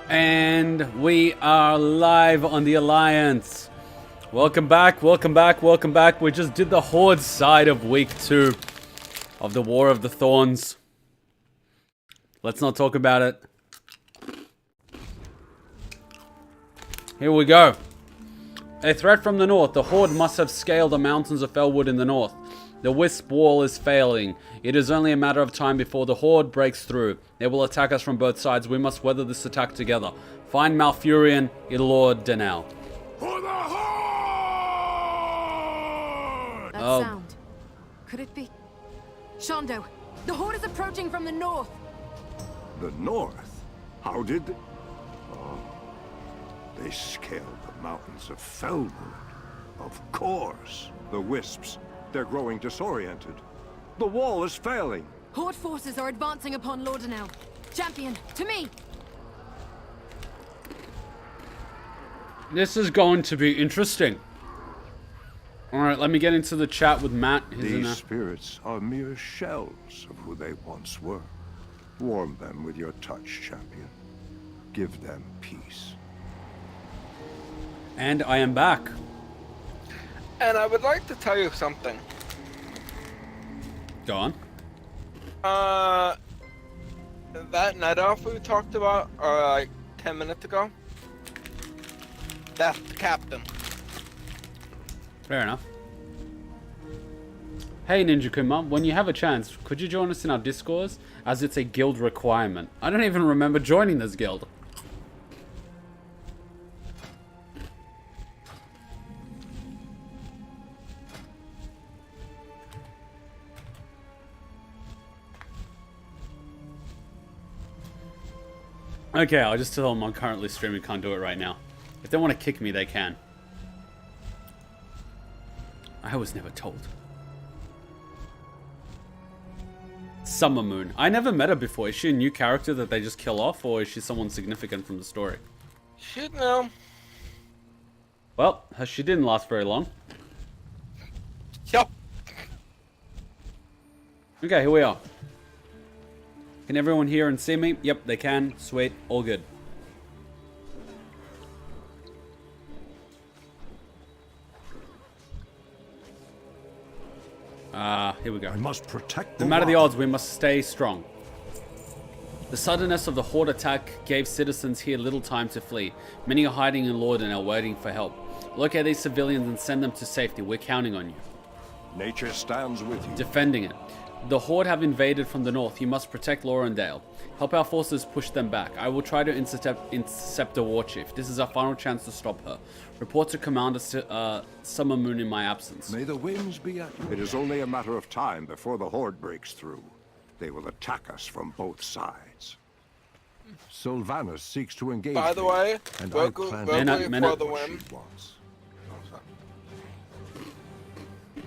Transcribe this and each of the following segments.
And we are live on the Alliance. Welcome back, welcome back, welcome back. We just did the Horde side of week 2 of the War of the Thorns. Let's not talk about it. Here we go. A threat from the north. The Horde must have scaled the mountains of Felwood in the north. The Wisp wall is failing. It is only a matter of time before the Horde breaks through. They will attack us from both sides. We must weather this attack together. Find Malfurion, Ilord Denal. For the Horde! That sound. Could it be? Shondo, the Horde is approaching from the north. The north? How did... Oh, they scaled the mountains of Felwood. Of course. The Wisps. They're growing disoriented. The wall is failing. Horde forces are advancing upon Lordanel. Champion, to me! This is going to be interesting. Alright, let me get into the chat with Matt. These spirits are mere shells of who they once were. Warm them with your touch, champion. Give them peace. And I am back. And I would like to tell you something. Go on. That night off we talked about, like 10 minutes ago, that's the captain. Fair enough. Hey Ninja Kuma, when you have a chance, could you join us in our Discords, as it's a guild requirement? I don't even remember joining this guild. Okay, I'll just tell them I'm currently streaming, can't do it right now. If they want to kick me, they can. I was never told. Summer Moon. I never met her before. Is she a new character that they just kill off, or is she someone significant from the story? Should know. Well, she didn't last very long. Yup. Okay, here we are. Can everyone hear and see me? Yep, they can. Sweet. All good. Here we go. I must protect No matter the odds, we must stay strong. The suddenness of the Horde attack gave citizens here little time to flee. Many are hiding in Lordanel waiting for help. Locate these civilians and send them to safety. We're counting on you. Nature stands with you. Defending it. The Horde have invaded from the north. You must protect Lorendale. Help our forces push them back. I will try to intercept the war chief. This is our final chance to stop her. Report to Commander Summer Moon in my absence. May the winds be at you. It is only a matter of time before the Horde breaks through. They will attack us from both sides. Sylvanas seeks to engage By the way, and we'll I go plan for the win.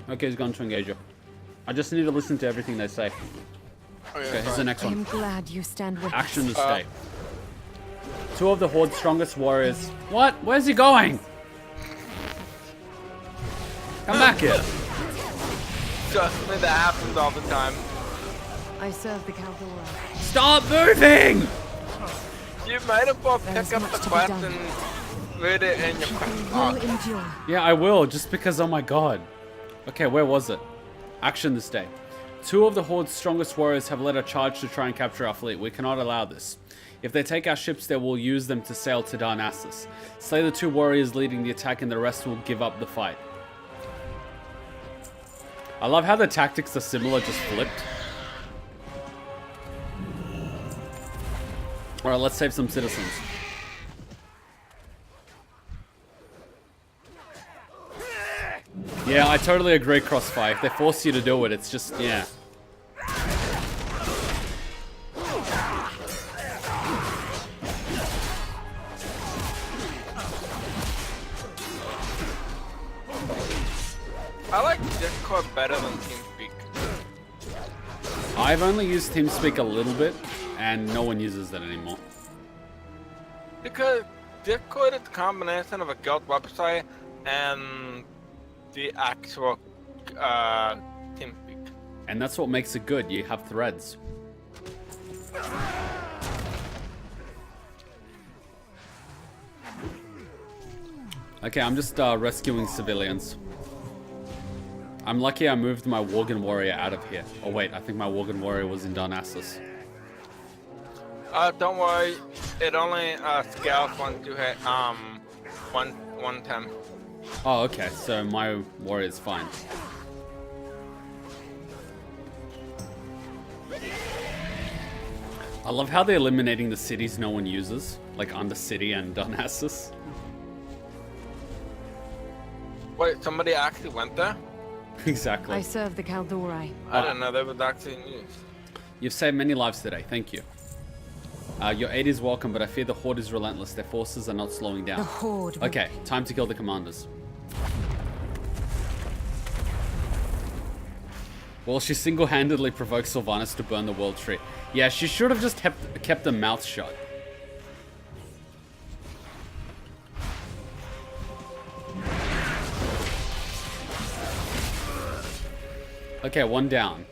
Okay, he's gone to engage her. I just need to listen to everything they say. Oh, yeah, Okay, here's the next I am one. glad you stand with Action to us. stay. 2 of the Horde's strongest warriors. What? Where's he going? Come back here. Trust me, that happens all the time. I serve the Caldora. Stop moving! You might as well There is pick up much the to be quest done. and read it in your quest Will log. endure. Yeah, I will, just because, oh my god. Okay, where was it? Action this day. 2 of the Horde's strongest warriors have led a charge to try and capture our fleet. We cannot allow this. If they take our ships, they will use them to sail to Darnassus. Slay the 2 warriors leading the attack and the rest will give up the fight. I love how the tactics are similar, just flipped. Alright, let's save some citizens. Yeah, I totally agree, Crossfire. If they force you to do it, it's just, yeah. I like Discord better than TeamSpeak. I've only used TeamSpeak a little bit, and no one uses that anymore. Because Discord is a combination of a guild website and the actual TeamSpeak. And that's what makes it good. You have threads. Okay, I'm just rescuing civilians. I'm lucky I moved my Worgen warrior out of here. Oh wait, I think my Worgen warrior was in Darnassus. Don't worry. It only scales once you hit 110. Oh, okay, so my warrior's fine. I love how they're eliminating the cities no one uses, like Undercity and Darnassus. Wait, somebody actually went there? Exactly. I serve the Kaldori. I didn't know they was actually in use. You've saved many lives today, thank you. Your aid is welcome, but I fear the Horde is relentless. Their forces are not slowing down. The Horde. Okay, time to kill the commanders. Well, she single-handedly provoked Sylvanas to burn the World Tree. Yeah, she should have just kept her mouth shut. Okay, one down.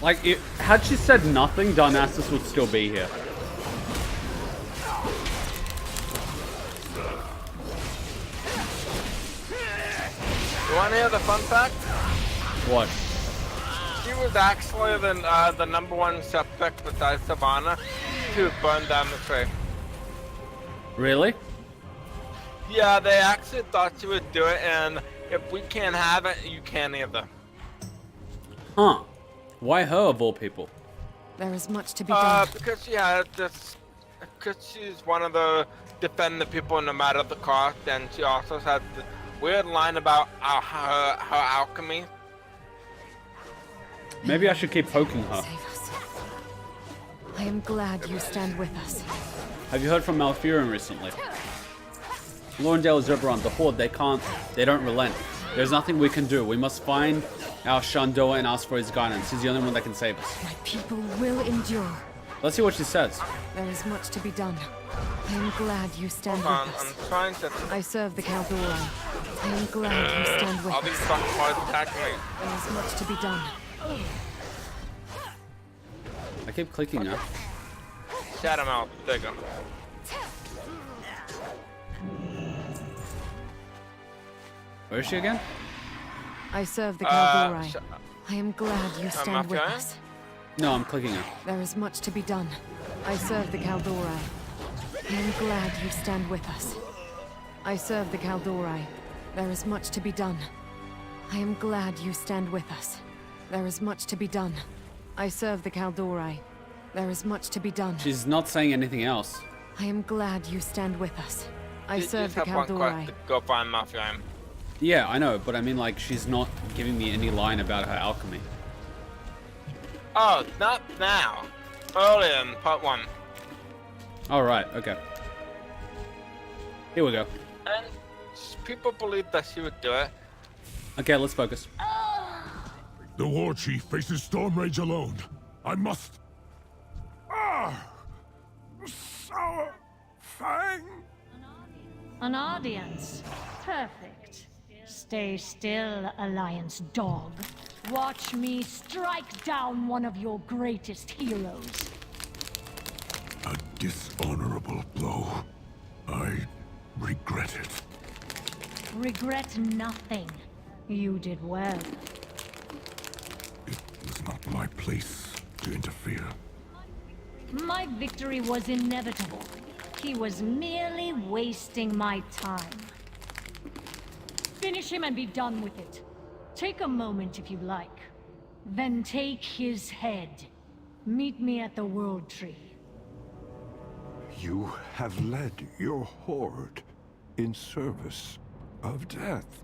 Like, had she said nothing, Darnassus would still be here. You want to hear the fun fact? What? She was actually the #1 suspect besides Savannah to burn down the tree. Really? Yeah, they actually thought she would do it, and if we can't have it, you can't either. Huh. Why her of all people? There is much to be done. Because she had this, because she's one of the defend the people no matter the cost, and she also had the weird line about her alchemy. Maybe I should keep poking her. Save us. I am glad you stand with us. Have you heard from Malfurion recently? Lorndale is Oberon, the Horde, they don't relent. There's nothing we can do. We must find our Shandoa and ask for his guidance. He's the only one that can save us. My people will endure. Let's see what she says. There is much to be done. I am glad you stand Hold on, with us. I'm trying to. I serve the Kaldori. I am glad you stand with All these us. fucking cards attacking me. There is much to be done. I keep clicking her. Shut him out. There you go. Where is she again? I serve the Kaldori. sh- I am glad you stand with Mafia? us. No, I'm clicking her. There is much to be done. I serve the Kaldori. I am glad you stand with us. I serve the Kaldori. There is much to be done. I am glad you stand with us. There is much to be done. I serve the Kaldori. There is much to be done. She's not saying anything else. I am glad you stand with us. I You serve just the have one quest Kaldori. to go find Mafia. Yeah, I know, but I mean, like, she's not giving me any line about her alchemy. Oh, not now. Earlier in part 1. Alright, okay. Here we go. And people believe that she would do it. Okay, let's focus. The war chief faces storm rage alone. I must. Sour Fang? An audience. Perfect. Stay still, Alliance dog. Watch me strike down one of your greatest heroes. A dishonorable blow. I regret it. Regret nothing. You did well. It was not my place to interfere. My victory was inevitable. He was merely wasting my time. Finish him and be done with it. Take a moment if you like. Then take his head. Meet me at the World Tree. You have led your horde in service of death.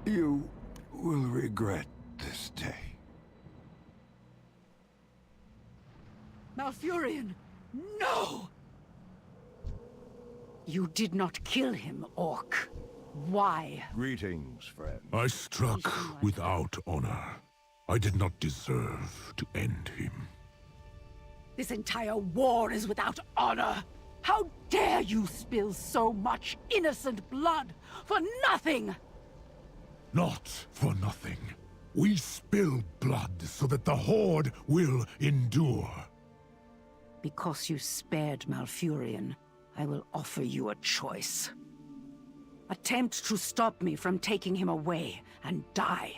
You will regret this day. Malfurion, no! You did not kill him, Orc. Why? Greetings, friend. I struck without honor. I did not deserve to end him. This entire war is without honor. How dare you spill so much innocent blood for nothing? Not for nothing. We spill blood so that the Horde will endure. Because you spared Malfurion, I will offer you a choice. Attempt to stop me from taking him away and die,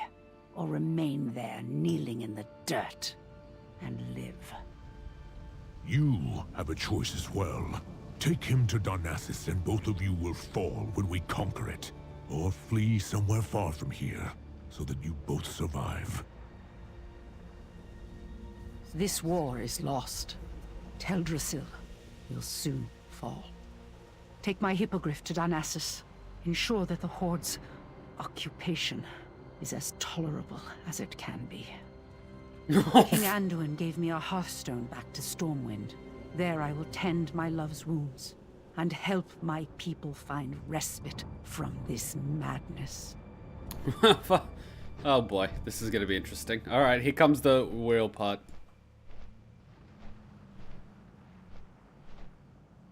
or remain there kneeling in the dirt and live. You have a choice as well. Take him to Darnassus and both of you will fall when we conquer it. Or flee somewhere far from here, so that you both survive. This war is lost. Teldrassil will soon fall. Take my hippogriff to Darnassus. Ensure that the Horde's occupation is as tolerable as it can be. King Anduin gave me a hearthstone back to Stormwind. There I will tend my love's wounds and help my people find respite from this madness. Oh boy, this is gonna be interesting. Alright, here comes the real part.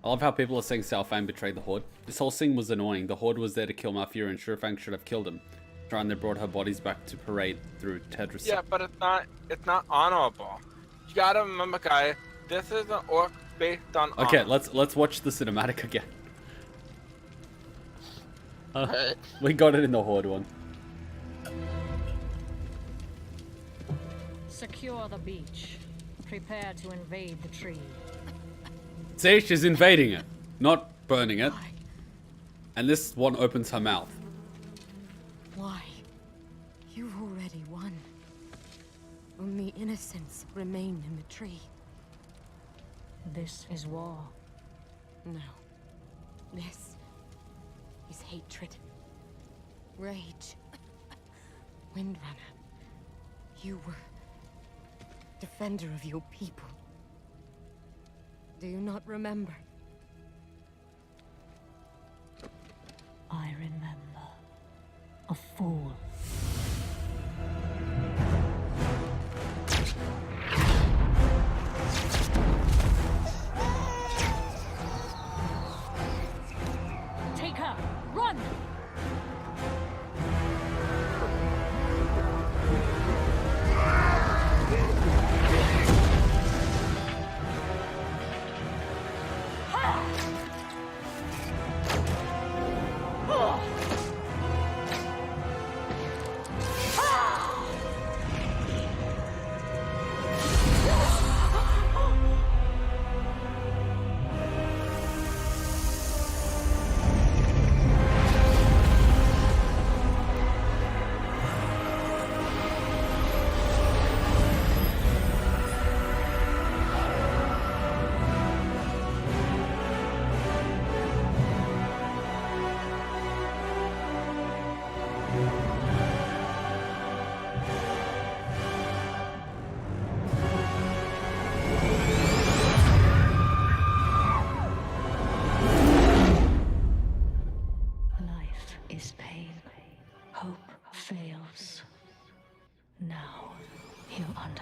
I love how people are saying Salfang betrayed the Horde. This whole scene was annoying. The Horde was there to kill Malfurion and Shurfang should have killed him. Trying they brought her bodies back to parade through Teldrassil. Yeah, but it's not honorable. You gotta remember, guys, this is an orc based on Okay, honor. let's watch the cinematic again. We got it in the Horde one. Secure the beach. Prepare to invade the tree. See, she's invading it, not burning it. And this one opens her mouth. Why? You've already won. Only innocents remain in the tree. This is war. No. This is hatred. Rage. Windrunner. You were defender of your people. Do you not remember? I remember. A fool. Take her! Run!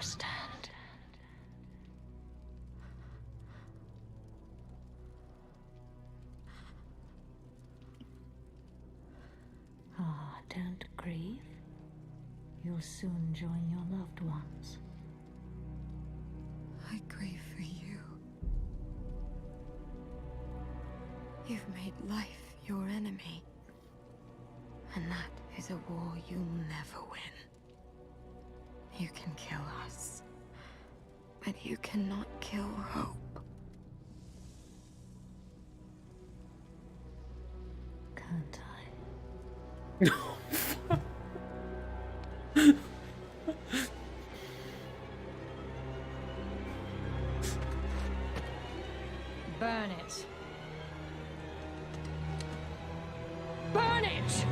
understand. Ah, don't grieve. You'll soon join your loved ones. I grieve for you. You've made life your enemy. And that is a war you'll never win. You can kill us, but you cannot kill hope. Can't I? Burn it. Burn it!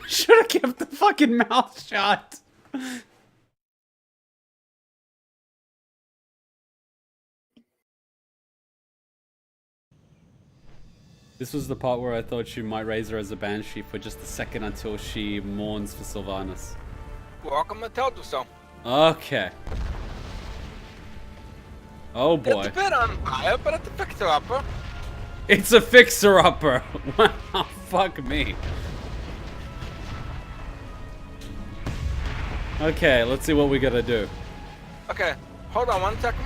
Should have kept the fucking mouth shut. This was the part where I thought she might raise her as a banshee for just a second until she mourns for Sylvanas. Welcome to Teldrassil. Okay. Oh boy. It's a bit on fire, but it's a fixer-upper. It's a fixer-upper. Wow, fuck me. Okay, let's see what we gotta do. Okay, hold on 1 second.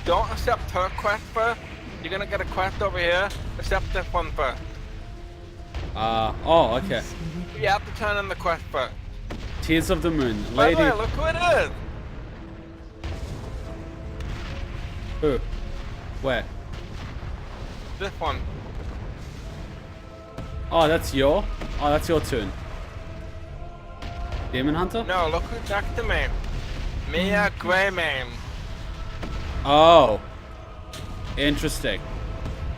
Don't accept her quest first. You're gonna get a quest over here. Accept this one first. Oh, okay. You have to turn in the quest first. Tears of the Moon. By Lady. the way, look who it is. Who? Where? This one. Oh, that's your tune. Demon Hunter? No, look who's next to me. Mia Greymane. Oh. Interesting.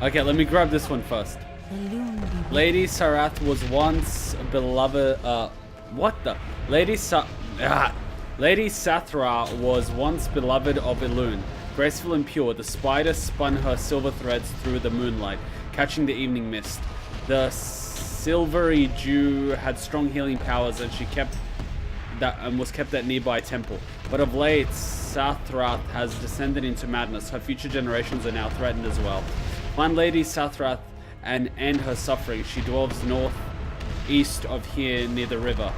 Okay, let me grab this one first. Lady Sarath was once beloved. What the? Lady Sathra was once beloved of Elune. Graceful and pure, the spider spun her silver threads through the moonlight, catching the evening mist. The silvery dew had strong healing powers, and was kept at nearby temple. But of late, Sathrath has descended into madness. Her future generations are now threatened as well. Find Lady Sathrath and end her suffering. She dwells northeast of here near the river.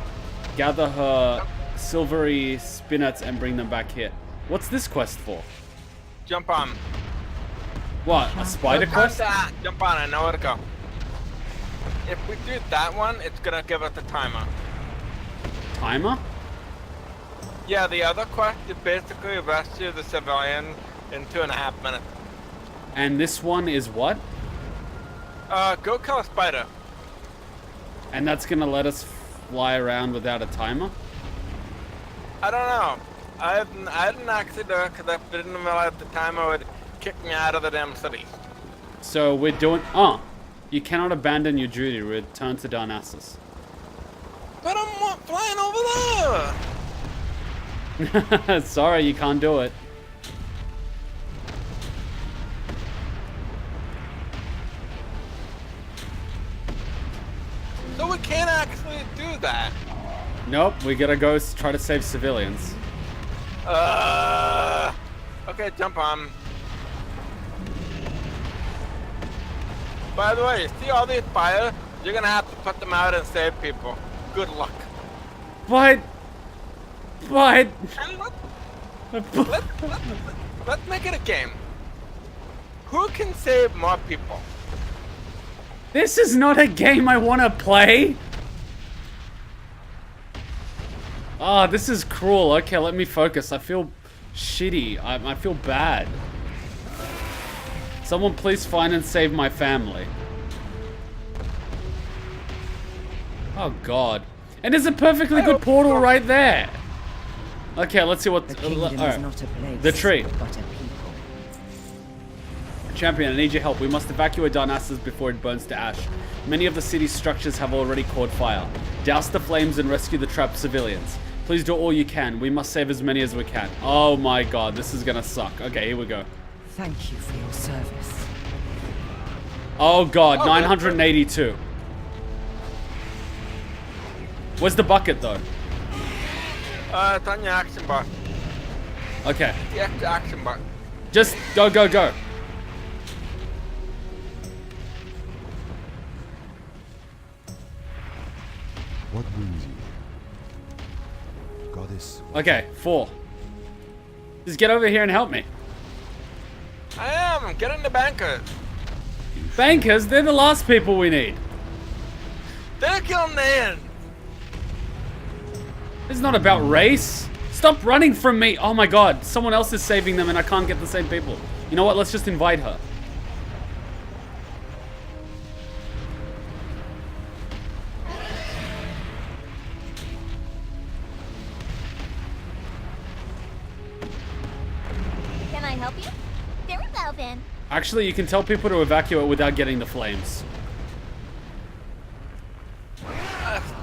Gather her silvery spinets and bring them back here. What's this quest for? Jump on. What, a spider Look quest? at that. Jump on, I know where to go. If we do that one, it's gonna give us a timer. Timer? Yeah, the other quest is basically rescue the civilian in 2.5 minutes. And this one is what? Go kill a spider. And that's gonna let us fly around without a timer? I don't know. I didn't actually do it because I didn't realize the timer would kick me out of the damn city. So we're doing... Oh. You cannot abandon your duty. Return to Darnassus. But I'm flying over there! Sorry, you can't do it. So we can't actually do that. Nope, we gotta go try to save civilians. Okay, jump on. By the way, see all these fires? You're gonna have to put them out and save people. Good luck. But... And let's make it a game. Who can save more people? This is not a game I want to play. Ah, this is cruel. Okay, let me focus. I feel shitty. I feel bad. Someone please find and save my family. Oh god. And there's a perfectly good portal right there. Okay, let's see what... Alright. The tree. Champion, I need your help. We must evacuate Darnassus before it burns to ash. Many of the city's structures have already caught fire. Douse the flames and rescue the trapped civilians. Please do all you can. We must save as many as we can. Oh my god, this is gonna suck. Okay, here we go. Thank you for your service. Oh god, 982. Where's the bucket though? It's on your action bar. Okay. The extra action bar. Just go, go, go. What brings you? Goddess. Okay, 4. Just get over here and help me. I am. Get in the bankers. Bankers, they're the last people we need. They're killing the end. It's not about race. Stop running from me. Oh my god, someone else is saving them and I can't get the same people. You know what, let's just invite her. Can I help you? Very well then. Actually, you can tell people to evacuate without getting the flames.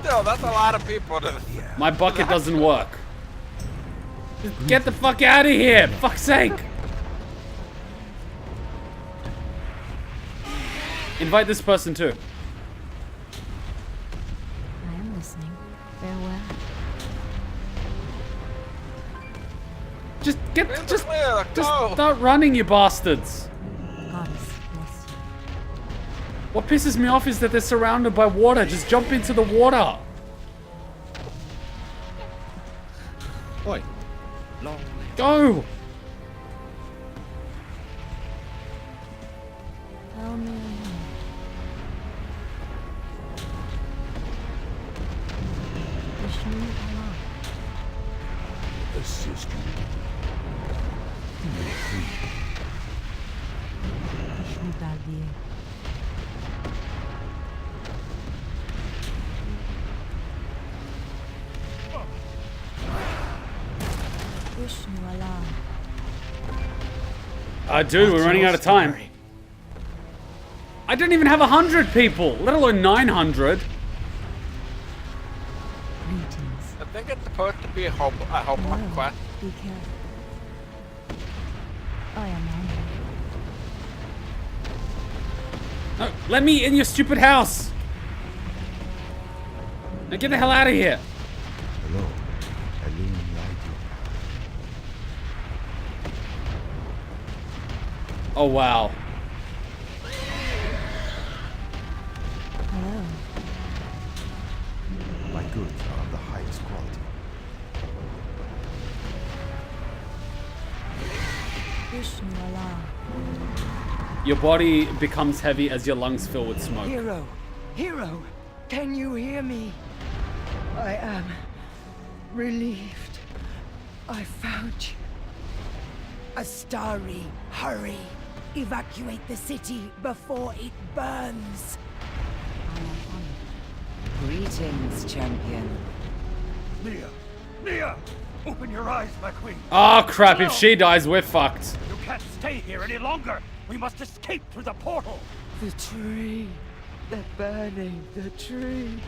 Still, that's a lot of people to... My bucket doesn't work. Just get the fuck out of here, fuck's sake. Invite this person too. I am listening. Farewell. Just Clear, go. start running, you bastards. Goddess bless you. What pisses me off is that they're surrounded by water. Just jump into the water. Oi. Long. Go. Tell me. Vishnu Allah. Assist you. Vishnu Dalvier. Vishnu Allah. Dude, we're running out of time. I don't even have 100 people, let alone 900. Greetings. I think it's supposed to be a hope quest. Be careful. I am honored. No, let me in your stupid house. Now get the hell out of here. Hello. Illuminati. Oh, wow. Hello. My goods are of the highest quality. Vishnu Allah. Your body becomes heavy as your lungs fill with smoke. Hero, hero, can you hear me? I am relieved. I found you. Astari, hurry. Evacuate the city before it burns. I am honored. Greetings, champion. Nia! Nia! Open your eyes, my queen! Oh crap, if she dies, we're fucked. You can't stay here any longer! We must escape through the portal! The tree. They're burning the tree.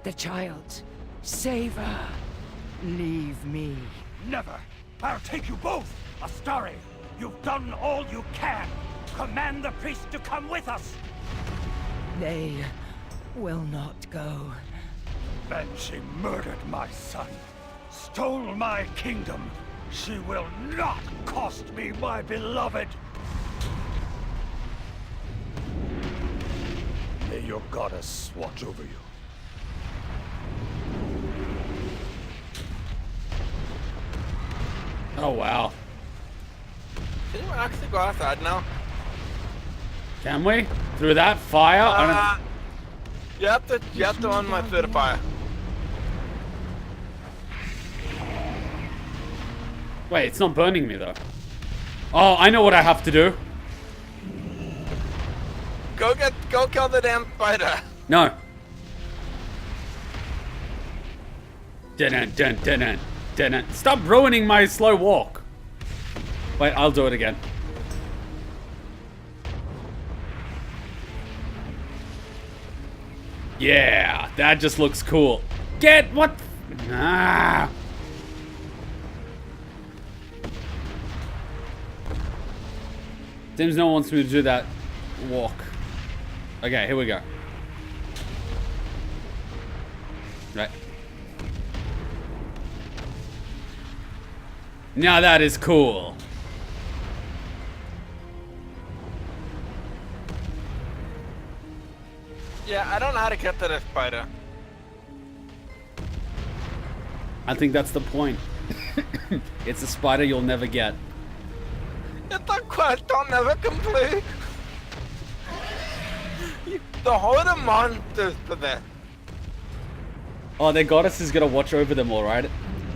The child. Save her. Leave me. Never! I'll take you both! Astari, you've done all you can! Command the priest to come with us! They will not go. Then she murdered my son, stole my kingdom. She will not cost me my beloved! May your goddess watch over you. Oh wow. Can you actually go outside now? Can we? Through that fire? I You have to on my third fire. don't... Wait, it's not burning me though. Oh, I know what I have to do. Go kill the damn spider. No. Dun dun dun dun. Stop ruining my slow walk. Wait, I'll do it again. Yeah, that just looks cool. Get what? Ah. Seems no one wants me to do that walk. Okay, here we go. Right. Now that is cool. Yeah, I don't know how to get to this spider. I think that's the point. It's a spider you'll never get. It's a quest I'll never complete. The whole monsters for this. Oh, their goddess is gonna watch over them, alright?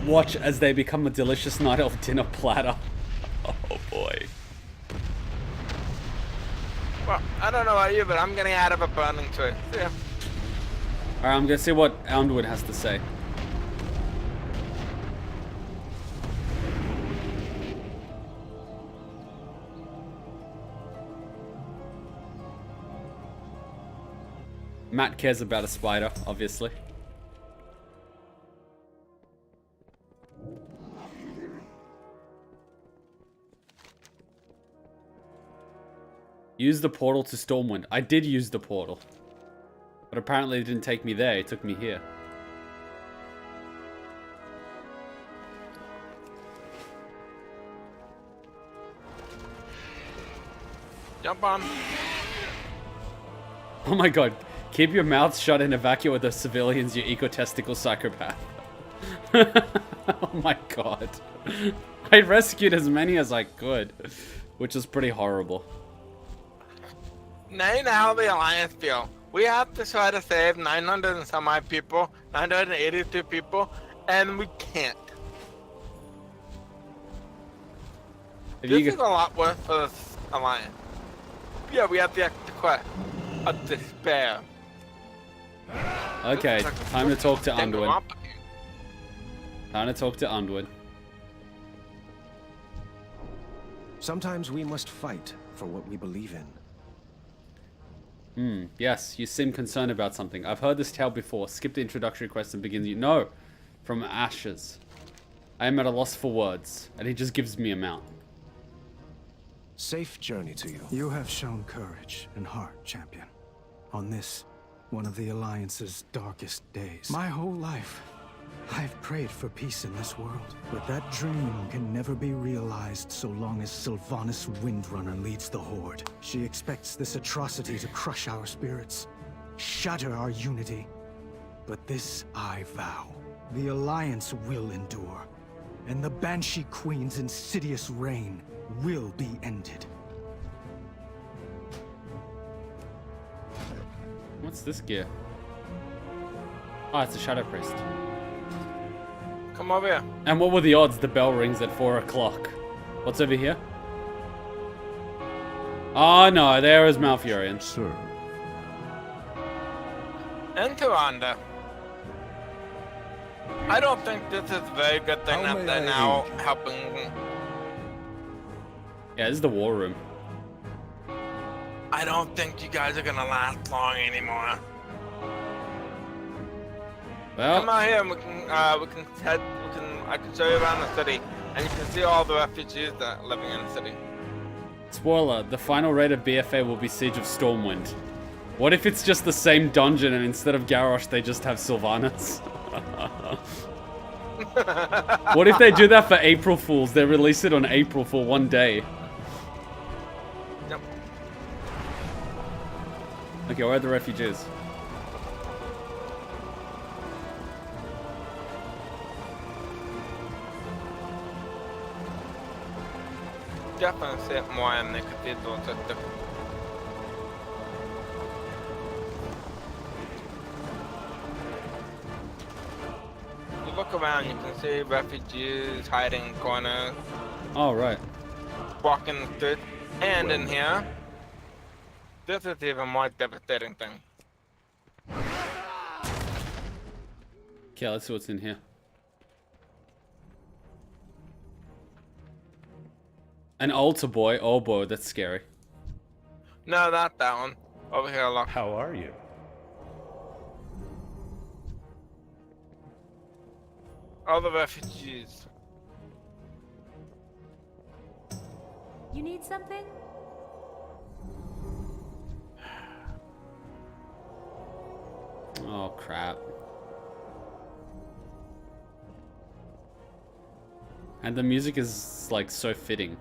Watch as they become a delicious night elf dinner platter. Oh boy. Well, I don't know about you, but I'm getting out of a burning tree. Yeah. Alright, I'm gonna see what Elmwood has to say. Matt cares about a spider, obviously. Use the portal to Stormwind. I did use the portal. But apparently it didn't take me there, it took me here. Jump on. Oh my god. Keep your mouth shut and evacuate the civilians, you egotistical psychopath. Oh my god. I rescued as many as I could, which is pretty horrible. Now you know how the Alliance feel. We have to try to save 900 and some odd people, 982 people, and we can't. If This you is a lot worse for the Alliance. Yeah, we have the extra quest of despair. Okay, time to talk to Underwood. Up. Time to talk to Underwood. Sometimes we must fight for what we believe in. Yes, you seem concerned about something. I've heard this tale before. Skip the introductory quest and begins you. No, from ashes. I am at a loss for words, and he just gives me a mount. Safe journey to you. You have shown courage and heart, champion. On this, one of the Alliance's darkest days. My whole life, I've prayed for peace in this world. But that dream can never be realized so long as Sylvanas Windrunner leads the Horde. She expects this atrocity to crush our spirits, shatter our unity. But this I vow. The Alliance will endure, and the Banshee Queen's insidious reign will be ended. What's this gear? Oh, it's a Shadow Priest. Come over here. And what were the odds the bell rings at 4 o'clock? What's over here? Oh no, there is Malfurion. Sir. And Tyrande. I don't think this is a very good thing How that may they're I now aid you? helping. Yeah, this is the war room. I don't think you guys are gonna last long anymore. Come Well, out here and I can show you around the city, and you can see all the refugees that are living in the city. spoiler, the final raid of BFA will be Siege of Stormwind. What if it's just the same dungeon and instead of Garrosh they just have Sylvanas? What if they do that for April Fools? They release it on April for one day. Yep. Okay, where are the refugees? Definitely see it more in the cathedral system. You look around, you can see refugees hiding in corners, Oh, right. walking the streets, and in here, this is even more devastating thing. Okay, let's see what's in here. An altar boy. Oh boy, that's scary. No, not that one. Over here, look. How are you? All the refugees. You need something? Oh crap. And the music is like so fitting.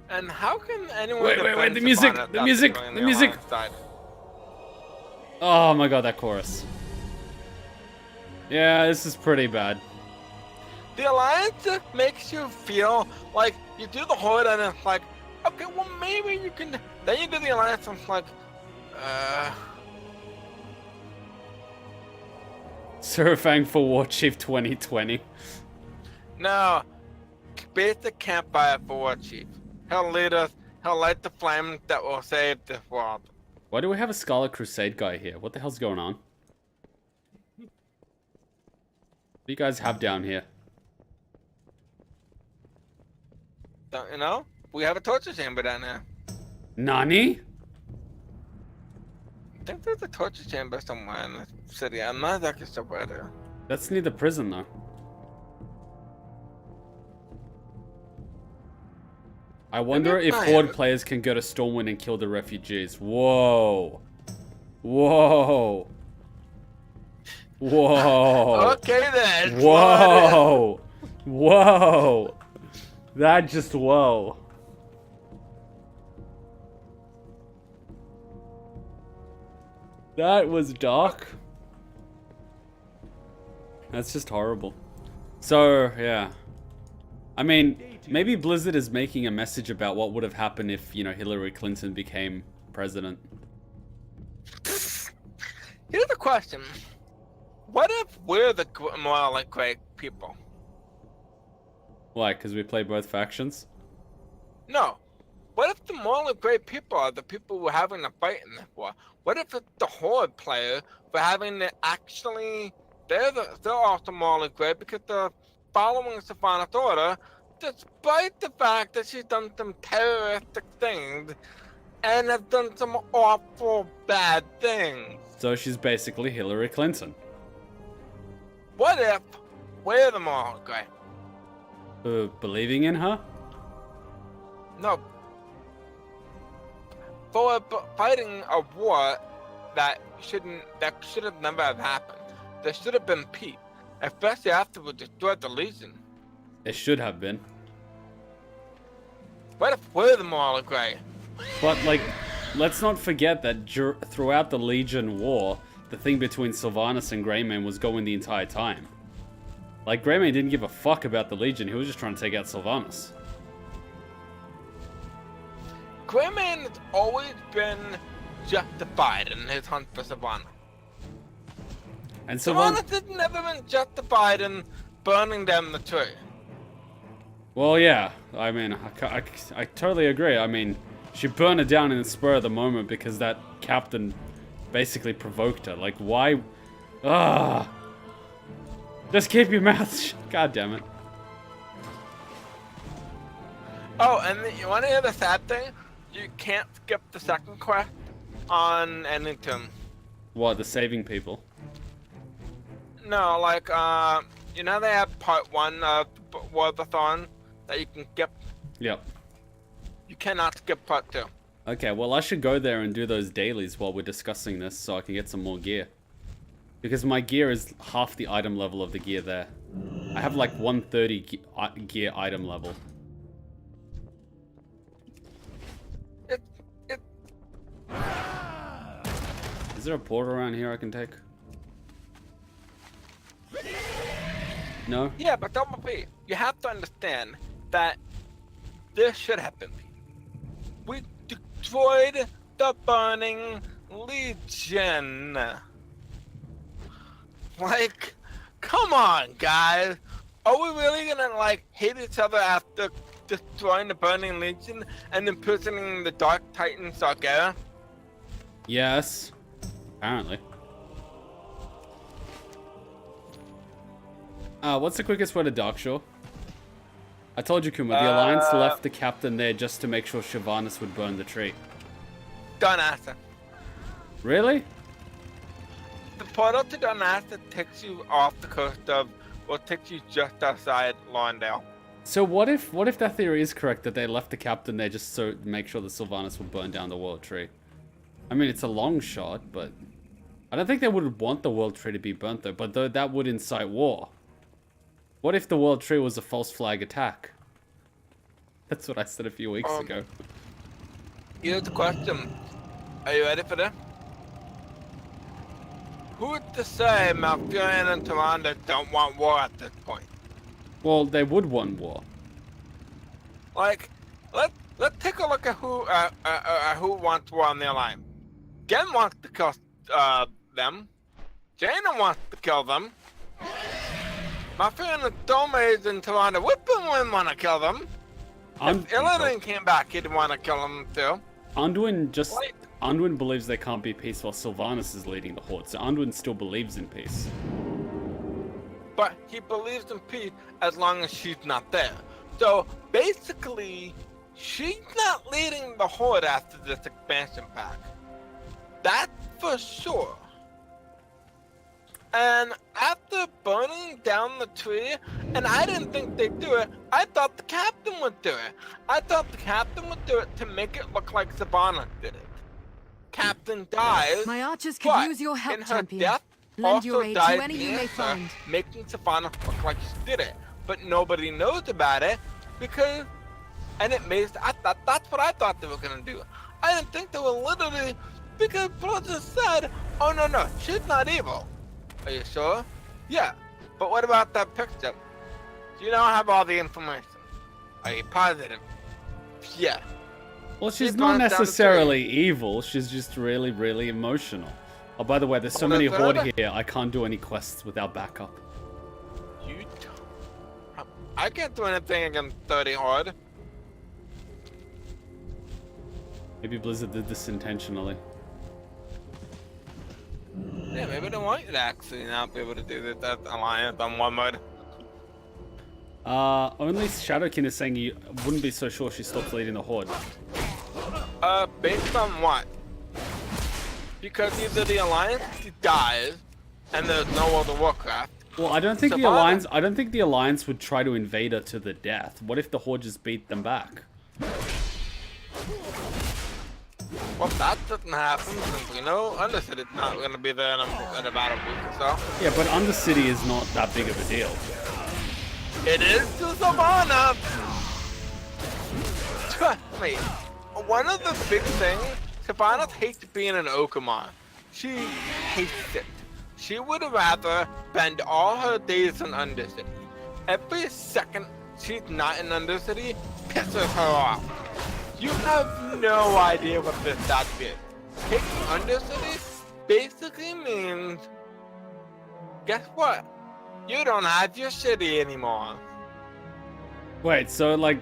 And how can anyone Wait, defend the music, Savannah the without music, going the on music. Alliance side? Oh my god, that chorus. Yeah, this is pretty bad. The Alliance makes you feel like you do the Horde and it's like, okay, well maybe you can. Then you do the Alliance and it's like, Surfang for War Chief 2020. no. Basic campfire for War Chief. He'll lead us. He'll light the flame that will save this world. Why do we have a Scarlet Crusade guy here? What the hell's going on? What do you guys have down here? Don't you know? We have a torture chamber down there. Nani? I think there's a torture chamber somewhere in the city. I'm not exactly sure where there. That's near the prison, though. I wonder if Horde players can go to Stormwind and kill the refugees. Whoa. Whoa. Whoa. Okay then. Whoa. Whoa. That just whoa. That was dark. That's just horrible. So, yeah. I mean, maybe Blizzard is making a message about what would have happened if, you know, Hillary Clinton became president. Here's the question. What if we're the morally great people? Why? Because we play both factions? No. What if the morally great people are the people who are having a fight in this war? What if it's the Horde player for having to actually... They're also morally great because they're following Sylvanas' order, despite the fact that she's done some terroristic things and has done some awful bad things. So she's basically Hillary Clinton. What if we're the morally great? Believing in her? No. For fighting a war that should have never have happened. There should have been peace, especially after we destroyed the Legion. It should have been. What if we're the morally great? But, like, let's not forget that throughout the Legion War, the thing between Sylvanas and Greymane was going the entire time. Like, Greymane didn't give a fuck about the Legion, he was just trying to take out Sylvanas. Greymane has always been justified in his hunt for Sylvanas. And Sylvanas has never been justified in burning down the tree. Well, yeah. I mean, I totally agree. I mean, she burned it down in the spur of the moment because that captain basically provoked her. Like, why? Just keep your mouth shut. God damn it. Oh, and you want to hear the sad thing? You can't skip the second quest on anything. What, the saving people? No, like, you know they have part 1 of War of the Thorns that you can skip? Yep. You cannot skip part 2. Okay, well I should go there and do those dailies while we're discussing this so I can get some more gear. Because my gear is half the item level of the gear there. I have like 130 gear item level. Is there a port around here I can take? No? Yeah, but don't be. You have to understand that this should happen. We destroyed the Burning Legion. Like, come on, guys. Are we really gonna, like, hate each other after destroying the Burning Legion and imprisoning the Dark Titan Sargeras? Yes. Apparently. What's the quickest way to Darkshore? I told you, Kuma, the Alliance left the captain there just to make sure Sylvanas would burn the tree. Donassa. Really? The portal to Donassa takes you off the coast of, or takes you just outside Lawndale. So what if that theory is correct, that they left the captain there just so make sure that Sylvanas would burn down the world tree? I mean, it's a long shot, but I don't think they would want the world tree to be burnt though, but that would incite war. What if the world tree was a false flag attack? That's what I said a few weeks ago. Here's the question. Are you ready for this? Who's to say Malfurion and Tyrande don't want war at this point? Well, they would want war. Like, let's take a look at who wants war on the Alliance. Gen wants to kill them. Jaina wants to kill them. Malfurion and Stormwind and Tyrande wouldn't want to kill them. If Illidan came back, he'd want to kill them too. Anduin believes there can't be peace while Sylvanas is leading the Horde, so Anduin still believes in peace. But he believes in peace as long as she's not there. So basically, she's not leading the Horde after this expansion pack. That's for sure. And after burning down the tree, and I didn't think they'd do it, I thought the captain would do it. I thought the captain would do it to make it look like Sylvanas did it. Captain dies. My archers could but use your help, in her champion. death, Lend your also aid died to any you may cancer, find. making Sylvanas look like she did it. But nobody knows about it because, and it made, that's what I thought they were gonna do. I didn't think they were literally, because Blizzard said, oh no, she's not evil. Are you sure? Yeah. But what about that picture? Do you now have all the information? Are you positive? Yeah. Well, she's not necessarily evil. She's just really, really emotional. Oh, by the way, there's so many Horde here, I can't do any quests without backup. You I can't do anything against 30 Horde. Maybe Blizzard did this intentionally. Yeah, maybe they want you to actually not be able to do that alliance on one mode. Only Shadowkin is saying you wouldn't be so sure she stopped leading the Horde. Based on what? Because either the alliance dies, and there's no other Warcraft. Well, I don't think the alliance would try to invade her to the death. What if the Horde just beat them back? Well, that doesn't happen, since we know Undercity's not going to be there in about a week or so. Yeah, but Undercity is not that big of a deal. It is to Sylvanas! Trust me, one of the big things, Sylvanas hates being an Okamon. She hates it. She would rather spend all her days in Undercity. Every second she's not in Undercity pisses her off. You have no idea what this stat is. Taking Undercity basically means, guess what? You don't have your city anymore. Wait, so like,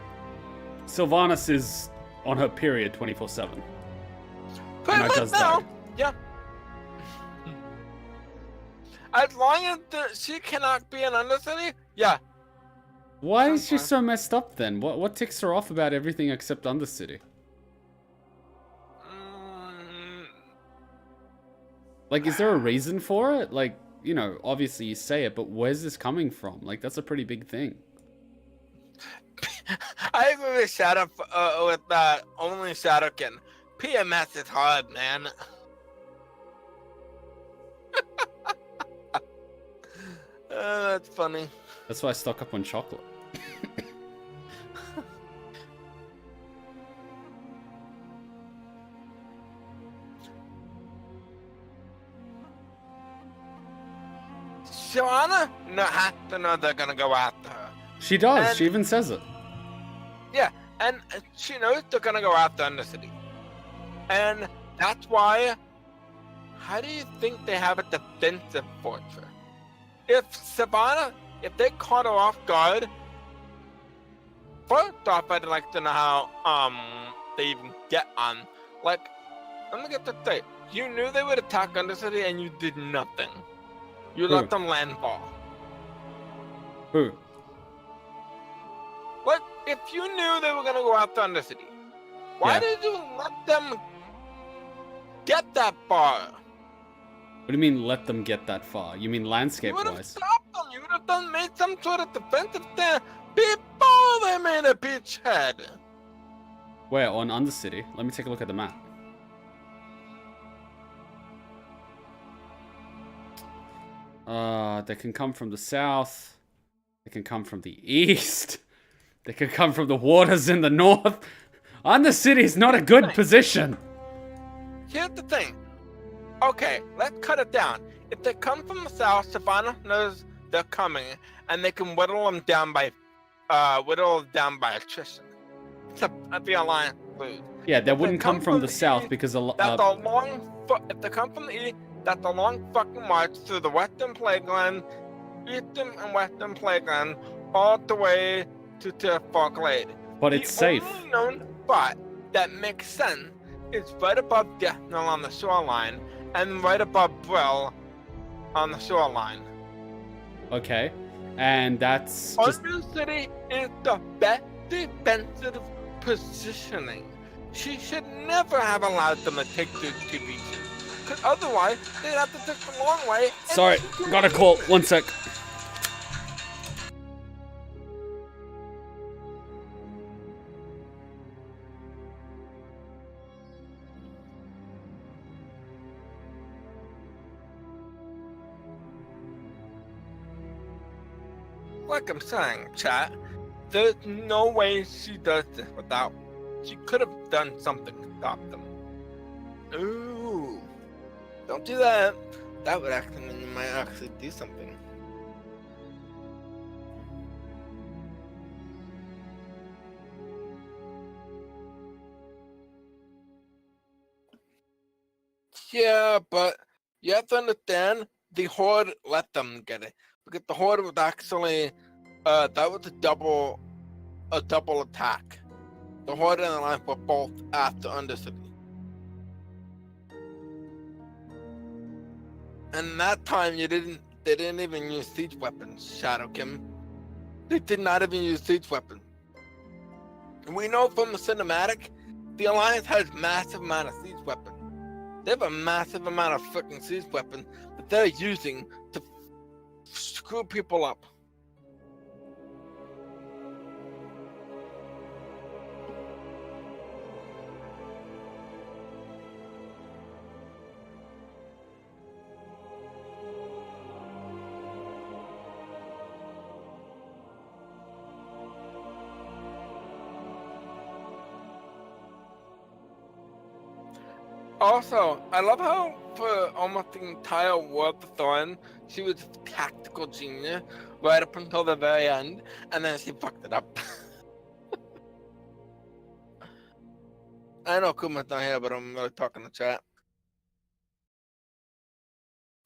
Sylvanas is on her period 24/7. Pretty much now, yeah. As long as she cannot be an Undercity, yeah. Why is she so messed up then? What ticks her off about everything except Undercity? Like, is there a reason for it? Like, you know, obviously you say it, but where's this coming from? Like, that's a pretty big thing. I agree with Shadow, with only Shadowkin. PMS is hard, man. That's funny. That's why I stock up on chocolate. Sylvanas has to know they're gonna go after her. She does. And, she even says it. Yeah, and she knows they're gonna go after Undercity. And that's why, how do you think they have a defensive fortress? If Sylvanas, if they caught her off guard, first off, I'd like to know how they even get on. Like, let me get this straight. You knew they would attack Undercity and you did nothing. You let them landfall. Who? What? If you knew they were gonna go after Undercity, why did you let them get that far? What do you mean let them get that far? You mean landscape-wise? You would have stopped them. You would have made some sort of defensive stand before they made a beachhead. Where? On Undercity? Let me take a look at the map. They can come from the south. They can come from the east. They can come from the waters in the north. Undercity is not a good position. Here's the thing. Okay, let's cut it down. If they come from the south, Sylvanas knows they're coming, and they can whittle them down by attrition. The alliance lose. Yeah, they wouldn't come from the south because if they come from the east, that's a long fucking march through the Western Plagueland, Eastern and Western Plagueland, all the way to Far Glade. But it's safe. The only known spot that makes sense is right above Deathnell on the shoreline, and right above Brill on the shoreline. Okay, and that's just... Undercity is the best defensive positioning. She should never have allowed them to take those two beaches. Because otherwise, they'd have to take the long way. Sorry, got a call. 1 sec. Like I'm saying, chat, there's no way she does this without. She could have done something to stop them. Ooh, don't do that. That would actually mean you might actually do something. Yeah, but you have to understand, the Horde let them get it. Because the Horde was actually, that was a double attack. The Horde and the Alliance were both after Undercity. And that time they didn't even use siege weapons, Shadowkim. They did not even use siege weapons. And we know from the cinematic, the Alliance has massive amount of siege weapons. They have a massive amount of freaking siege weapons that they're using to screw people up. Also, I love how for almost the entire World of Thorns, she was a tactical genius right up until the very end, and then she fucked it up. I know Kuma's not here, but I'm really talking to chat.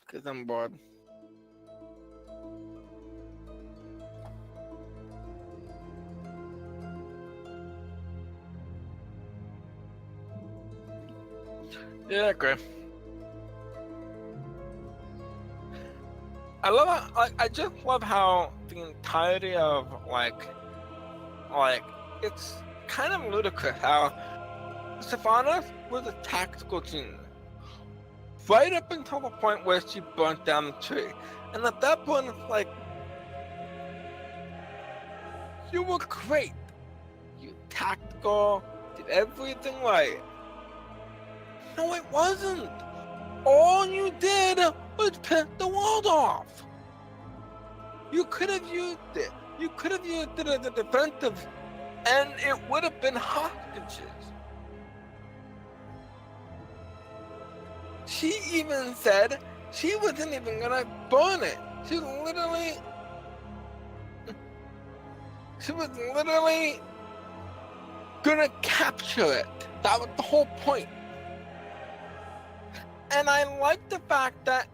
Because I'm bored. Yeah, I agree. I just love how the entirety of like it's kind of ludicrous how Sylvanas was a tactical genius right up until the point where she burnt down the tree, and at that point it's like, you were great, you tactical, did everything right. No, it wasn't. All you did was piss the world off. You could have used it. You could have used it as a defensive, and it would have been hostages. She even said she wasn't even gonna burn it. She was literally gonna capture it. That was the whole point. And I like the fact that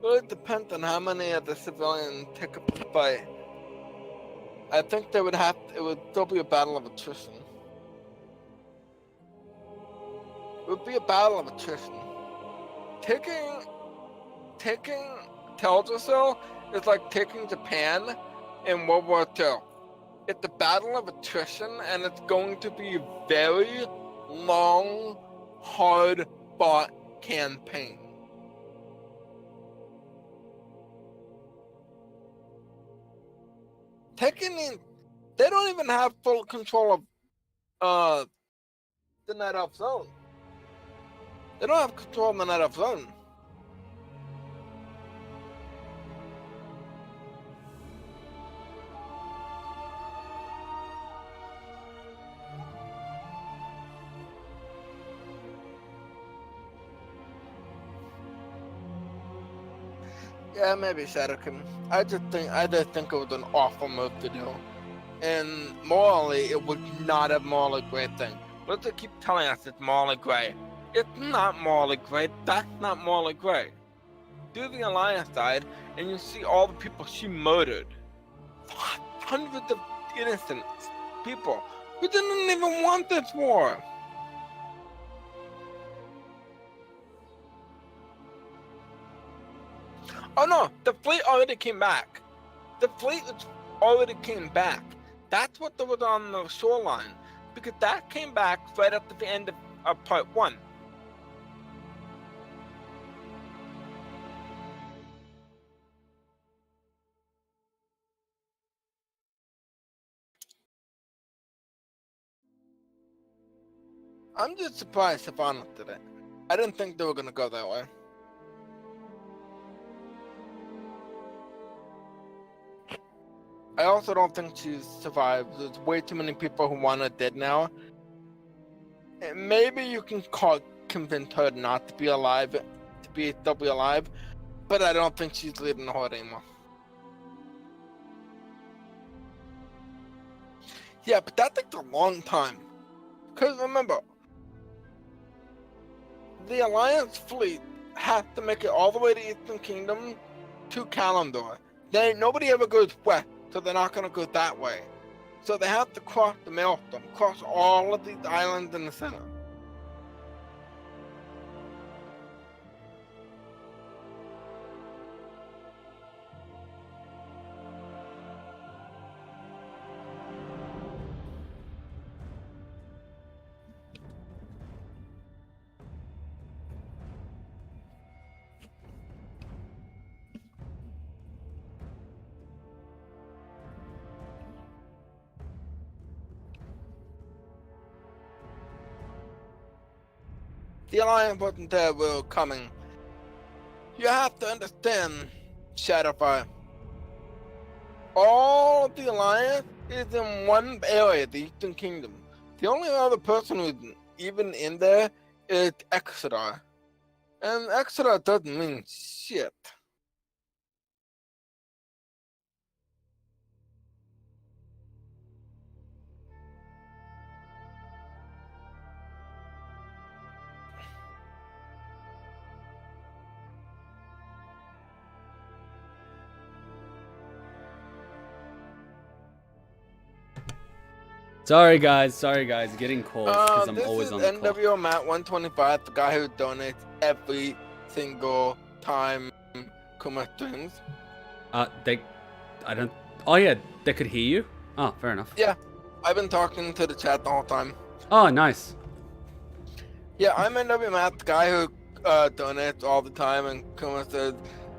it depends on how many of the civilians take up the fight. I think it would still be a battle of attrition. It would be a battle of attrition. Taking Teldrassil is like taking Japan in World War II. It's a battle of attrition, and it's going to be a very long, hard-fought campaign. They don't even have full control of the Night Elf Zone. They don't have control of the Night Elf Zone. Yeah, maybe Shadowkin. I just think it was an awful move to do. And morally, it was not a morally great thing. But they keep telling us it's morally great. It's not morally great. That's not morally great. Do the Alliance side, and you see all the people she murdered. Hundreds of innocent people who didn't even want this war. Oh no, the fleet already came back. The fleet already came back. That's what was on the shoreline, because that came back right at the end of part 1. I'm just surprised Savannah did it. I didn't think they were gonna go that way. I also don't think she's survived. There's way too many people who want her dead now. And maybe you can convince her not to be alive, still be alive, but I don't think she's leading the horde anymore. Yeah, but that takes a long time. Because remember, the Alliance fleet has to make it all the way to Eastern Kingdom to Kalimdor. Nobody ever goes west, so they're not going to go that way. So they have to cross the Maelstrom, cross all of these islands in the center. The Alliance wasn't there, we were coming. You have to understand, Shadowfire. All of the Alliance is in one area, the Eastern Kingdom. The only other person who's even in there is Exeter. And Exeter doesn't mean shit. Sorry guys, getting calls because I'm This always is on the call. NWO Matt 125, the guy who donates every single time Kuma streams. I don't, oh yeah, they could hear you? Oh, fair enough. Yeah, I've been talking to the chat the whole time. Oh, nice. Yeah, I'm NW Matt, the guy who donates all the time, and Kuma says,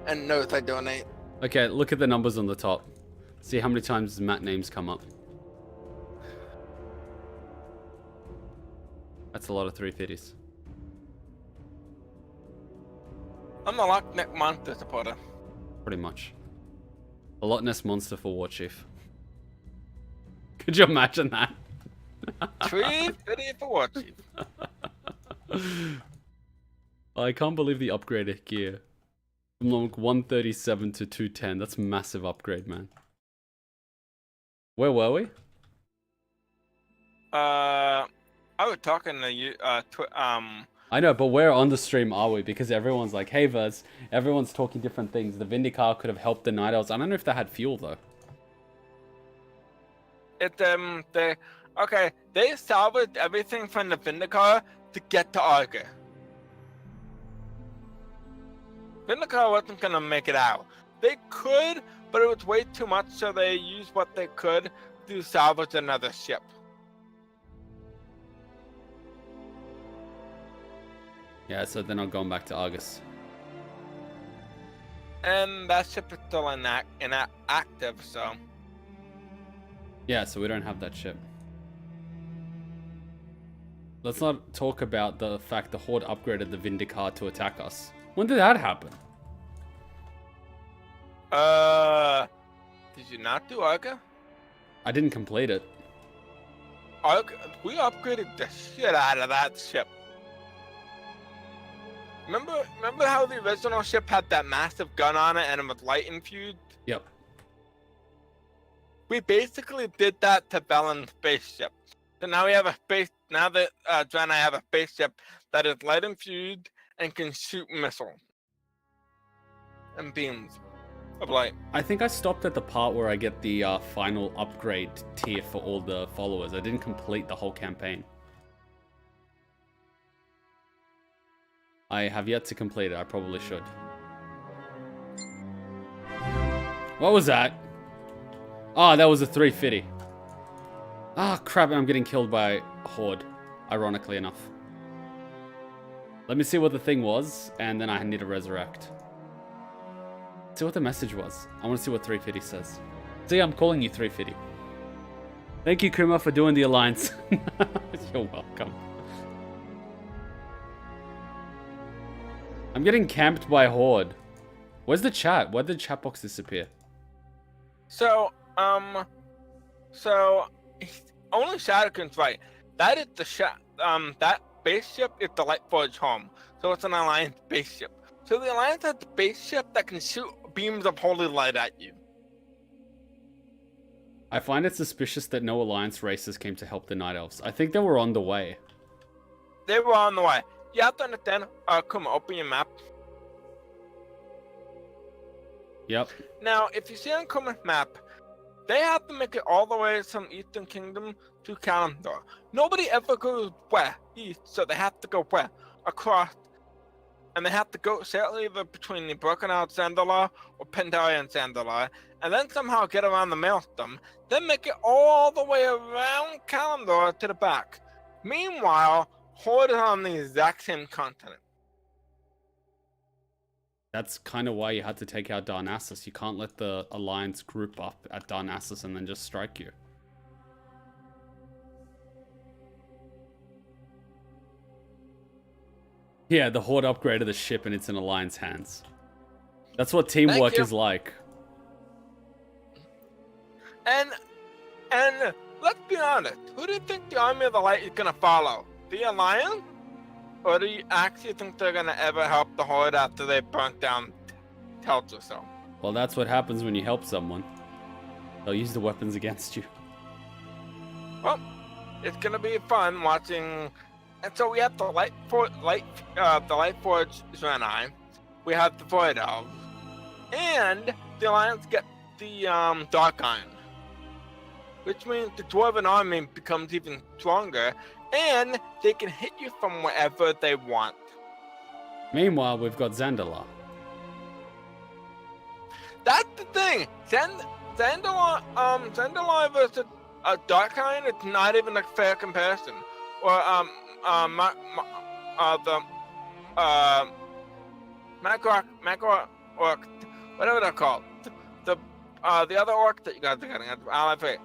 and knows I donate. Okay, look at the numbers on the top. See how many times Matt names come up. That's a lot of 350s. I'm the Loch Neck Monster supporter. Pretty much. A Loch Ness Monster for War Chief. Could you imagine that? 350 for War Chief. I can't believe the upgraded gear. From like 137 to 210. That's a massive upgrade, man. Where were we? I was talking to you, I know, but where on the stream are we? Because everyone's like, hey, Vaz, everyone's talking different things. The Vindicar could have helped the Night Elves. I don't know if they had fuel, though. They salvaged everything from the Vindicar to get to Arga. Vindicar wasn't gonna make it out. They could, but it was way too much, so they used what they could to salvage another ship. Yeah, so they're not going back to Argus. And that ship is still active, so... Yeah, so we don't have that ship. Let's not talk about the fact the Horde upgraded the Vindicar to attack us. When did that happen? Did you not do Arga? I didn't complete it. Arga, we upgraded the shit out of that ship. Remember how the original ship had that massive gun on it and it was light infused? Yep. We basically did that to Velen's spaceship. So now we have a space. Now that Dren and I have a spaceship that is light infused and can shoot missiles and beams of light. I think I stopped at the part where I get the final upgrade tier for all the followers. I didn't complete the whole campaign. I have yet to complete it. I probably should. What was that? Oh, that was a 350. Ah, crap, I'm getting killed by a horde, ironically enough. Let me see what the thing was, and then I need to resurrect. See what the message was. I want to see what 350 says. See, I'm calling you 350. Thank you, Kuma, for doing the alliance. You're welcome. I'm getting camped by a horde. Where's the chat? Where'd the chat box disappear? So, only Shadowkin's right. That is that base ship is the Lightforge home. So it's an Alliance base ship. So the Alliance has the base ship that can shoot beams of holy light at you. I find it suspicious that no Alliance races came to help the Night Elves. I think they were on the way. They were on the way. You have to understand, Kuma, open your map. Yep. Now, if you see on Kuma's map, they have to make it all the way from Eastern Kingdom to Kalimdor. Nobody ever goes west, east, so they have to go west, across, and they have to go sail either between the broken out Zandalari or Pandaria and Zandalari, and then somehow get around the Maelstrom, then make it all the way around Kalimdor to the back. Meanwhile, Horde is on the exact same continent. That's kind of why you had to take out Darnassus. You can't let the Alliance group up at Darnassus and then just strike you. Yeah, the Horde upgraded the ship and it's in Alliance hands. That's what teamwork is like. And let's be honest, who do you think the Army of the Light is gonna follow? The Alliance? Or do you actually think they're gonna ever help the Horde after they burnt down Teldrassil? Well, that's what happens when you help someone. They'll use the weapons against you. Well, it's gonna be fun watching. And so we have the Lightforge Draenei, we have the Void Elves, and the Alliance get the Dark Iron, which means the Dwarven army becomes even stronger. And they can hit you from wherever they want. Meanwhile, we've got Zandalari. That's the thing. Zandalari versus Darkhind, it's not even a fair comparison. Or Macro Orc, whatever they're called. The other orc that you guys are getting at LFA.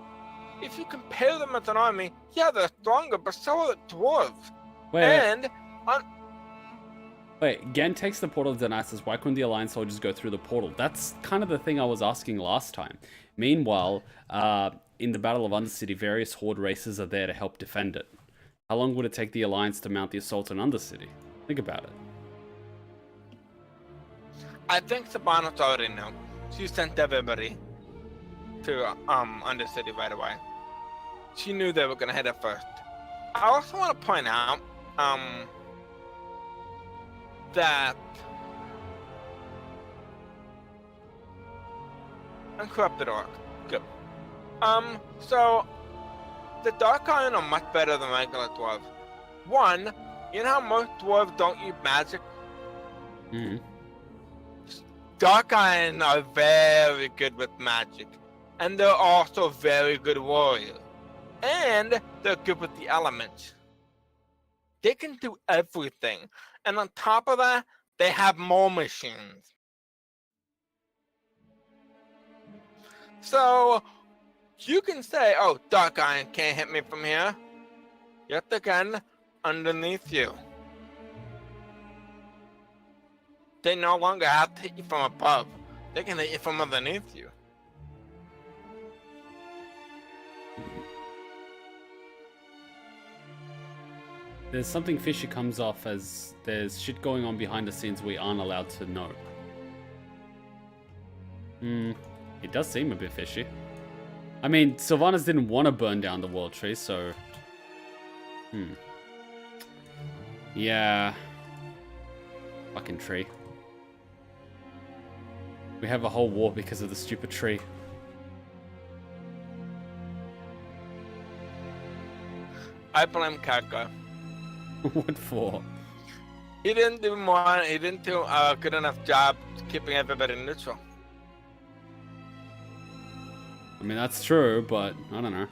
If you compare them as an army, yeah, they're stronger, but so are the dwarves. Wait, Gen takes the portal to Darnassus. Why couldn't the Alliance soldiers go through the portal? That's kind of the thing I was asking last time. Meanwhile, in the Battle of Undercity, various Horde races are there to help defend it. How long would it take the Alliance to mount the assault on Undercity? Think about it. I think Sabana's already knew. She sent everybody to Undercity right away. She knew they were gonna hit it first. I also want to point out that Uncorrupted Orc. Good. So the Dark Iron are much better than regular dwarves. One, you know how most dwarves don't use magic? Mm-hmm. Dark Iron are very good with magic. And they're also very good warriors. And they're good with the elements. They can do everything. And on top of that, they have more machines. So, you can say, oh, Dark Iron can't hit me from here. Yet again, underneath you. They no longer have to hit you from above. They can hit you from underneath you. There's something fishy comes off as there's shit going on behind the scenes we aren't allowed to know. It does seem a bit fishy. I mean, Sylvanas didn't want to burn down the World Tree, so... Yeah. Fucking tree. We have a whole war because of the stupid tree. I blame Kaka. What for? He didn't do a good enough job keeping everybody neutral. I mean, that's true, but I don't know.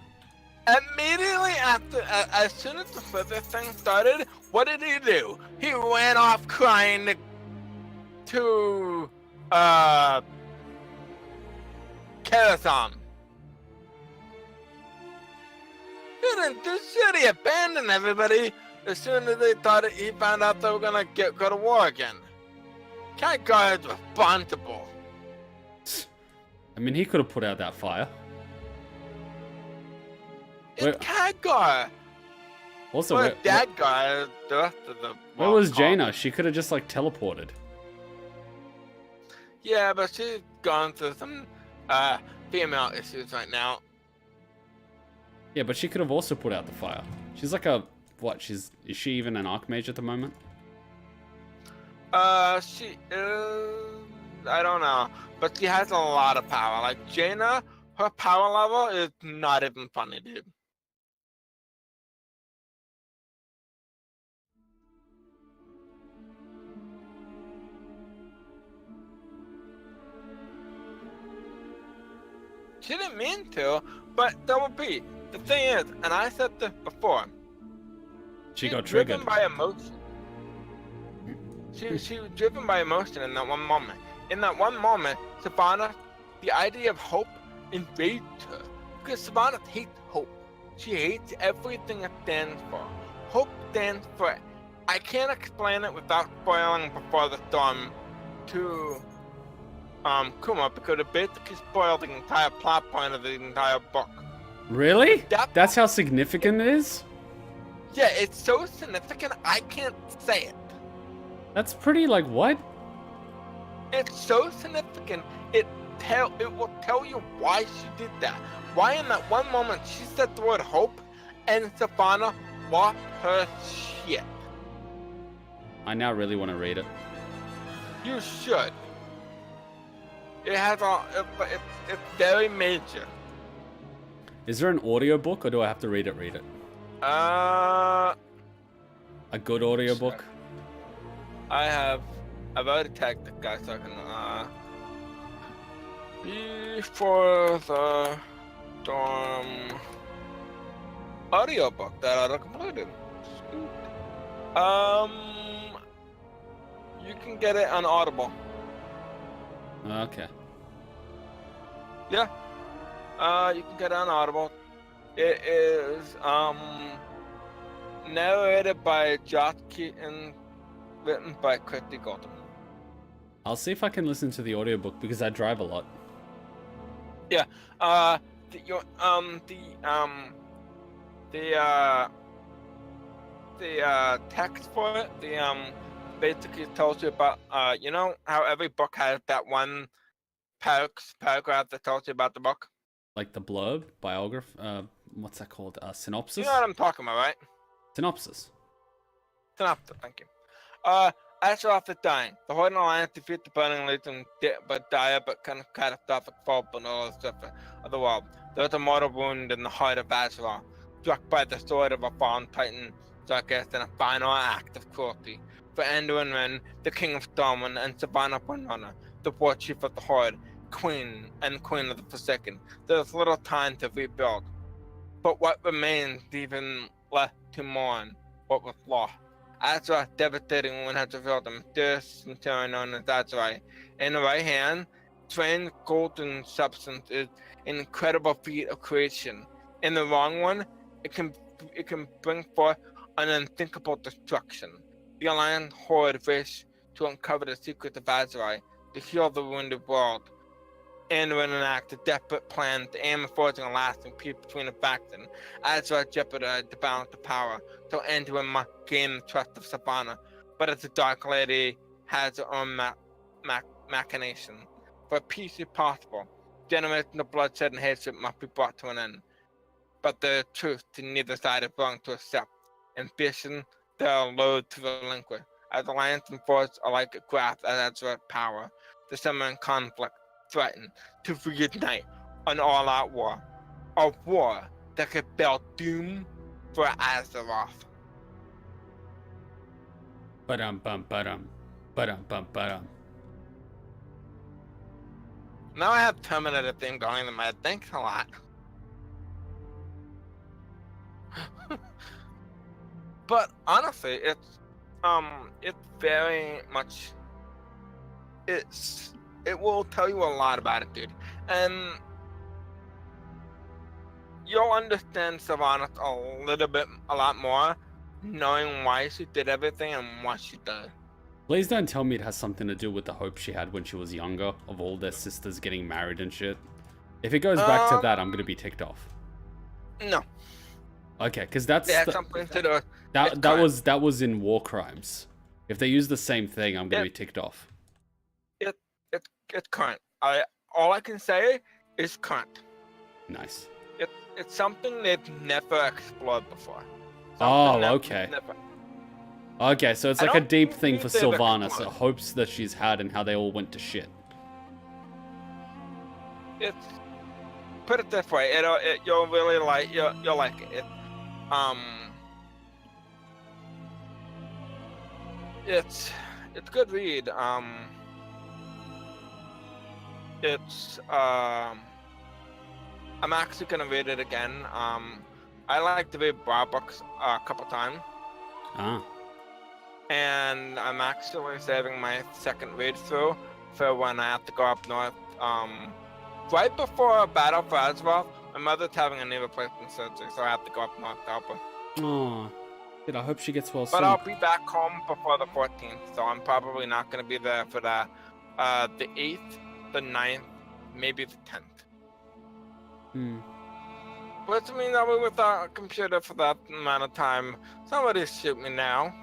Immediately after, as soon as the Slither thing started, what did he do? He ran off crying to Garrison. He didn't do shit. He abandoned everybody as soon as they thought he found out they were gonna go to war again. Khadgar is responsible. I mean, he could have put out that fire. It's Khadgar. Also, but that guy, the rest of the. Where was Jaina? She could have just like teleported. Yeah, but she's gone through some female issues right now. Yeah, but she could have also put out the fire. She's like a what? Is she even an archmage at the moment? She is. I don't know, but she has a lot of power. Like Jaina, her power level is not even funny, dude. She didn't mean to, but that would be. The thing is, and I said this before. She got triggered. Driven by emotion. She was driven by emotion in that one moment. In that one moment, Sylvanas, the idea of hope invades her. Because Sylvanas hates hope. She hates everything it stands for. Hope stands for... I can't explain it without spoiling Before the Storm to Kuma, because it basically spoiled the entire plot point of the entire book. Really? That's how significant it is? Yeah, it's so significant, I can't say it. That's pretty, like, what? It's so significant, it will tell you why she did that. Why in that one moment she said the word hope, and Sylvanas lost her shit. I now really want to read it. You should. It has it's very major. Is there an audiobook, or do I have to read it? A good audiobook? I've already tagged the guy so I can, Before the Storm audiobook that I completed. You can get it on Audible. Okay. Yeah. You can get it on Audible. It is, narrated by Josh Keaton, written by Christy Gordon. I'll see if I can listen to the audiobook because I drive a lot. Yeah. The text for it, basically tells you about, you know how every book has that one paragraph that tells you about the book? Like the blurb, biography, what's that called? Synopsis? You know what I'm talking about, right? Synopsis, thank you. Azeroth is dying. The Horde and Alliance defeat the Burning Legion, but dire but kind of catastrophic fall below the surface of the world. There is a mortal wound in the heart of Azeroth, struck by the sword of a fallen titan, Zarkest in a final act of cruelty. For Anduin Wrynn, the King of Stormwind, and Sylvanas Windrunner, the war chief of the Horde, Queen of the Forsaken, there is little time to rebuild. But what remains even left to mourn what was lost? Azeroth devastating wind has revealed a mysterious material known as Azerite. In the right hand, trained golden substance is an incredible feat of creation. In the wrong one, it can bring forth an unthinkable destruction. The Alliance Horde wish to uncover the secrets of Azerite, to heal the wounded world, and when enact a desperate plan to aim at forging a lasting peace between the factions. Azeroth jeopardized the balance of power, so Anduin must gain the trust of Sylvanas. But as the Dark Lady has her own machination. For peace is possible, generations of bloodshed and hatred must be brought to an end. But there is truth to neither side is willing to accept. Ambition, they are loath to relinquish. As Alliance and Force are like a grasp at Azeroth's power, the summoning conflict threaten to reignite an all-out war. A war that could spell doom for Azeroth. Ba-dum-bum-ba-dum. Ba-dum-bum-ba-dum. Now I have Terminator theme going in my head. Thanks a lot. But honestly, it's very much, it will tell you a lot about it, dude. And you'll understand Sylvanas a lot more, knowing why she did everything and what she did. Please don't tell me it has something to do with the hope she had when she was younger, of all their sisters getting married and shit. If it goes back to that, I'm gonna be ticked off. No. Okay, because that's something to do. That was in War Crimes. If they use the same thing, I'm gonna be ticked off. It's current. All I can say is current. Nice. It's something they've never explored before. Okay. Okay, so it's like a deep thing for Sylvanas, hopes that she's had and how they all went to shit. It's, put it this way, you'll really like, you'll like it. It's good read. I'm actually gonna read it again. I like to read Brawl books a couple times. And I'm actually saving my second read through for when I have to go up north. Right before a battle for Azeroth, my mother's having a knee replacement surgery, so I have to go up north to help her. Oh, dude, I hope she gets well soon. But I'll be back home before the 14th, so I'm probably not going to be there for the 8th, the 9th, maybe the 10th. Which means I'll be without a computer for that amount of time. Somebody shoot me now.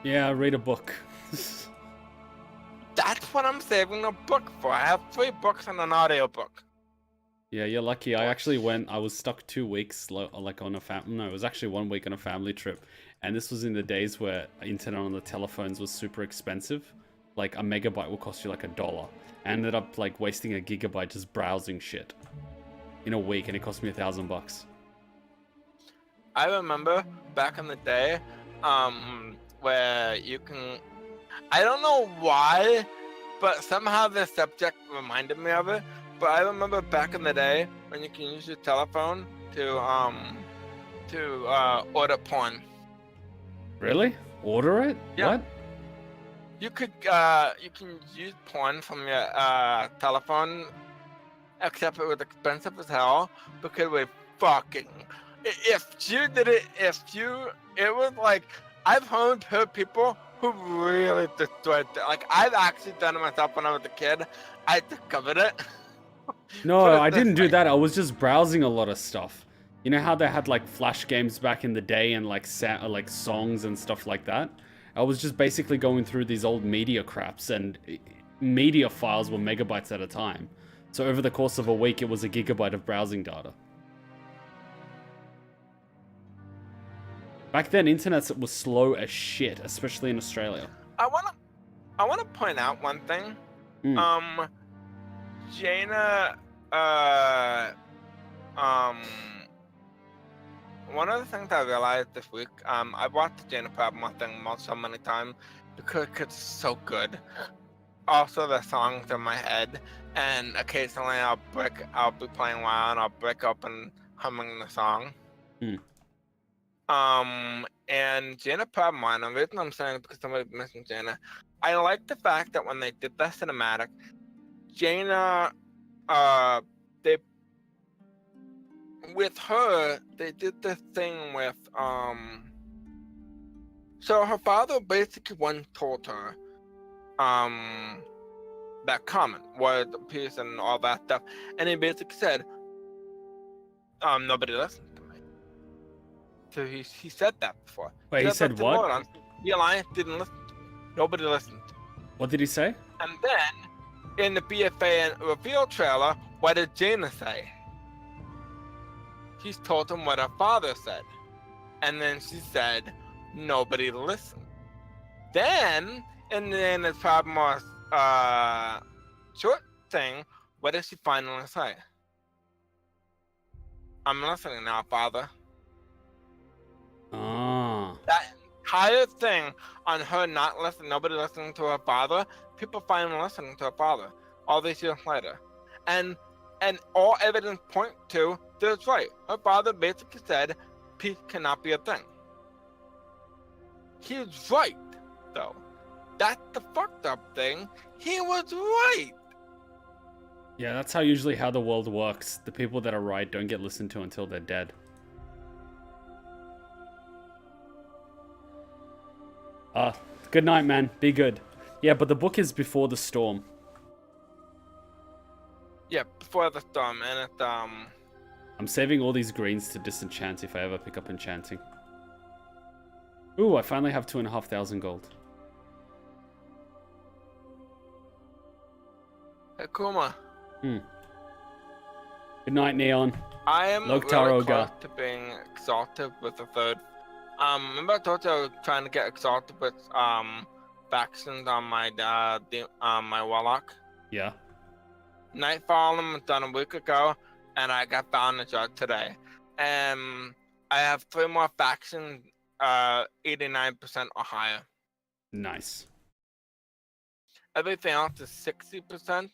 Yeah, read a book. That's what I'm saving a book for. I have 3 books and an audio book. Yeah, you're lucky. I actually I was stuck 2 weeks, like on a no, it was actually 1 week on a family trip. And this was in the days where internet on the telephones was super expensive. Like a megabyte will cost you like $1. I ended up like wasting a gigabyte just browsing shit in a week, and it cost me $1,000. I remember back in the day, where you can, I don't know why, but somehow the subject reminded me of it. But I remember back in the day when you can use your telephone to order porn. Really? Order it? Yeah. What? You can use porn from your telephone, except it was expensive as hell because we fucking. If you did it, it was like, I've heard people who really destroyed it. Like, I've actually done it myself when I was a kid. I discovered it. No, I didn't do that. I was just browsing a lot of stuff. You know how they had like flash games back in the day and like songs and stuff like that? I was just basically going through these old media craps, and media files were megabytes at a time. So over the course of a week, it was a gigabyte of browsing data. Back then, internet was slow as shit, especially in Australia. I wanna point out one thing. Jaina, one of the things I realized this week, I watched the Jaina Prabhama thing so many times because it's so good. Also, the songs in my head, and occasionally I'll be playing WoW and I'll break up and humming the song. And Jaina Prabhama, and the reason I'm saying it because somebody mentioned Jaina, I like the fact that when they did that cinematic, Jaina, with her, they did this thing with, so her father basically once told her, that comment, word, peace, and all that stuff, and he basically said, nobody listened to me. So he said that before. Wait, he said what? The Alliance didn't listen to me. Nobody listened. What did he say? And then, in the BFA and reveal trailer, what did Jaina say? He's told him what her father said. And then she said, nobody listened. Then, in the end of Prabhama's short thing, what did she finally say? I'm listening now, father. That entire thing on her not listening, nobody listening to her father, people finally listening to her father all these years later. and all evidence point to this right. Her father basically said peace cannot be a thing. He was right, though. That's the fucked up thing. He was right. Yeah, that's usually how the world works. The people that are right don't get listened to until they're dead. Good night, man. Be good. Yeah, but the book is before the storm. Yeah, before the storm, and it, I'm saving all these greens to disenchant if I ever pick up enchanting. Ooh, I finally have 2,500 gold. Hey, Kuma. Good night, Neon. I am Lok'Tar really Ogar. close to being exalted with the third. Remember I told you I was trying to get exalted with factions on my my warlock. Yeah. Nightfall was done a week ago, and I got found in charge today. And I have 3 more factions, 89% or higher. Nice. Everything else is 60%,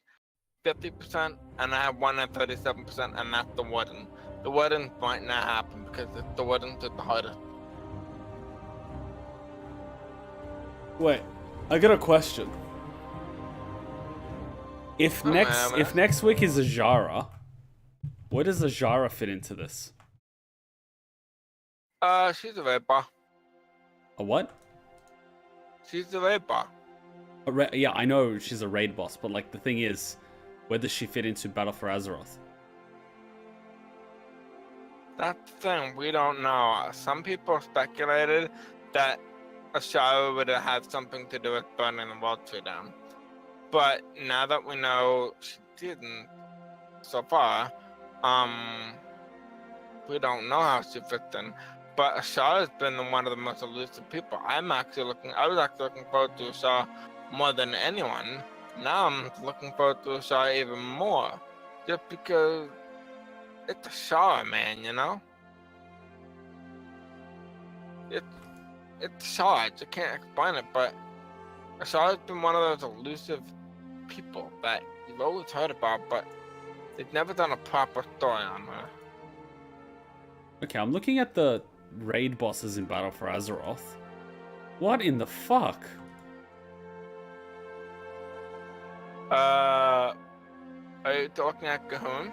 50%, and I have one at 37%, and that's the Warden. The Warden might not happen because the Warden's the hardest. Wait, I got a question. If next week is Azara, where does Azara fit into this? She's a raper. A what? She's a raper. Yeah, I know she's a raid boss, but like the thing is, where does she fit into Battle for Azeroth? That's the thing, we don't know. Some people speculated that Azara would have had something to do with burning the world tree down. But now that we know she didn't so far, we don't know how she fits in. But Ashara has been one of the most elusive people. I was actually looking forward to Ashara more than anyone. Now I'm looking forward to Ashara even more. Just because it's Ashara, man, you know? It's Ashara, I just can't explain it, but Ashara's been one of those elusive people that you've always heard about, but they've never done a proper story on her. Okay, I'm looking at the raid bosses in Battle for Azeroth. What in the fuck? Are you talking at Cahoon?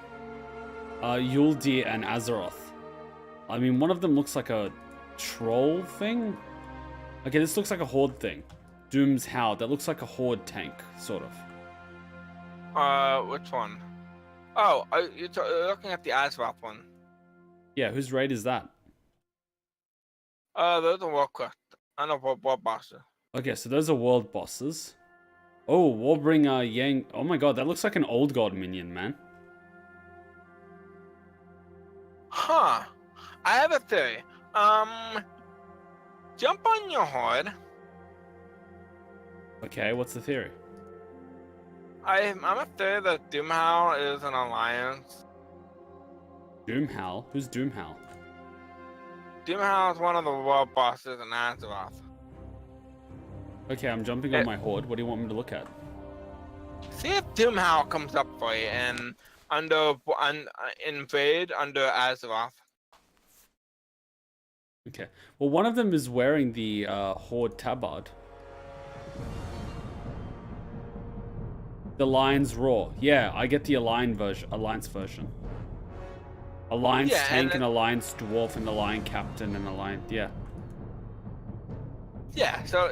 Yuldir and Azeroth. I mean, one of them looks like a troll thing. Okay, this looks like a horde thing. Doom's Howl. That looks like a horde tank, sort of. Which one? Oh, you're looking at the Azeroth one. Yeah, whose raid is that? Those are Warcraft. I know war bosses. Okay, so those are world bosses. Oh, Warbringer Yang. Oh my god, that looks like an old god minion, man. Huh. I have a theory. Jump on your horde. Okay, what's the theory? I'm a theory that Doomhowl is an alliance. Doomhowl? Who's Doomhowl? Doomhowl is one of the world bosses in Azeroth. Okay, I'm jumping on my horde. What do you want me to look at? See if Doomhowl comes up for you and invade under Azeroth. Okay. Well, one of them is wearing the horde tabard. The Lion's Roar. Yeah, I get the Alliance version. Alliance tank and Alliance dwarf and Alliance captain and Alliance. Yeah. Yeah. So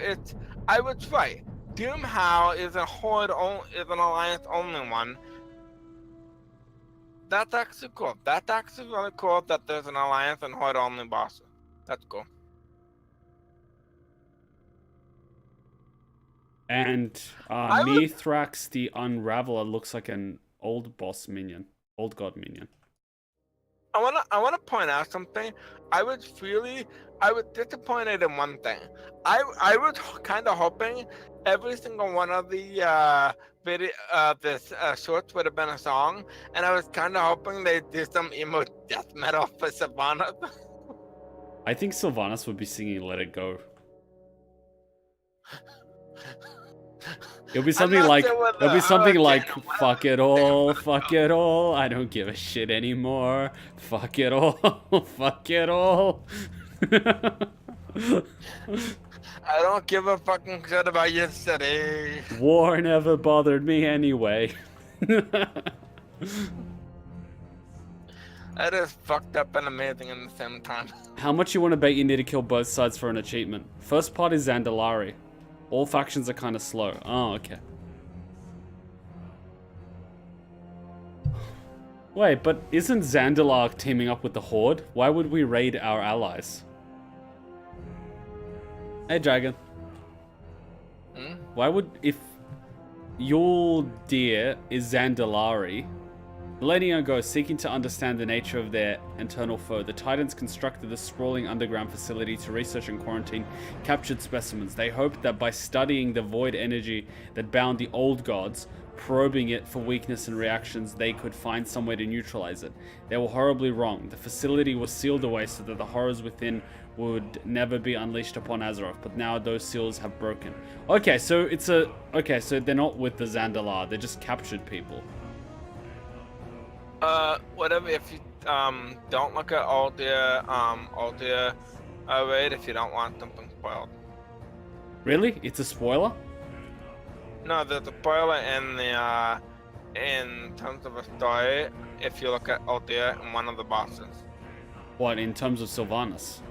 I was right. Doomhowl is a horde. Is an alliance only one. That's actually cool. That's actually really cool that there's an alliance and horde only bosses. That's cool. And Mithrax the Unraveler looks like an old boss minion, old god minion. I wanna point out something. I was disappointed in one thing. I was kind of hoping every single one of the shorts would have been a song, and I was kind of hoping they'd do some emo death metal for Sylvanas. I think Sylvanas would be singing "Let It Go." It'll be something like, fuck it all, fuck it all. I don't give a shit anymore. Fuck it all, fuck it all. I don't give a fucking shit about yesterday. War never bothered me anyway. That is fucked up and amazing at the same time. How much you want to bet you need to kill both sides for an achievement? First part is Zandalari. All factions are kind of slow. Oh, okay. Wait, but isn't Zandalar teaming up with the Horde? Why would we raid our allies? Hey, Dragon. Why would, if your deer is Zandalari, millennia ago, seeking to understand the nature of their internal foe, the Titans constructed a sprawling underground facility to research and quarantine captured specimens. They hoped that by studying the void energy that bound the old gods, probing it for weakness and reactions, they could find somewhere to neutralize it. They were horribly wrong. The facility was sealed away so that the horrors within would never be unleashed upon Azeroth, but now those seals have broken. Okay, so it's a... Okay, so they're not with the Zandalar, they're just captured people. Whatever, if you, don't look at all the raid if you don't want something spoiled. Really? It's a spoiler? No, there's a spoiler in the, in terms of a story, if you look at Althea and one of the bosses. What, in terms of Sylvanas?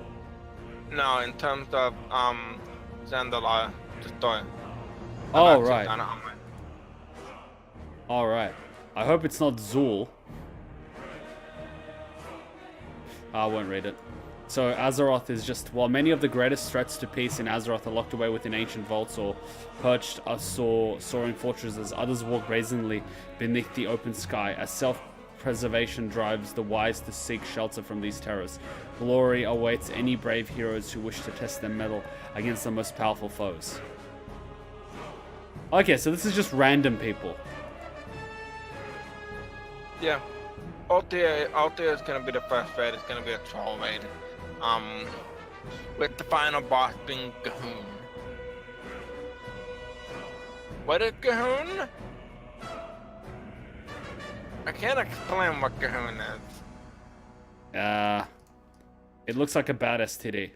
No, in terms of, Zandalari, the story. Oh, right. Alright. I hope it's not Zul. I won't read it. So Azeroth is just, while many of the greatest threats to peace in Azeroth are locked away within ancient vaults or perched soaring fortresses, others walk brazenly beneath the open sky as self-preservation drives the wise to seek shelter from these terrors. Glory awaits any brave heroes who wish to test their mettle against the most powerful foes. Okay, so this is just random people. Yeah. Althea is gonna be the first raid. It's gonna be a troll raid. With the final boss being Gahoon. What is Gahoon? I can't explain what Gahoon is. It looks like a bad STD.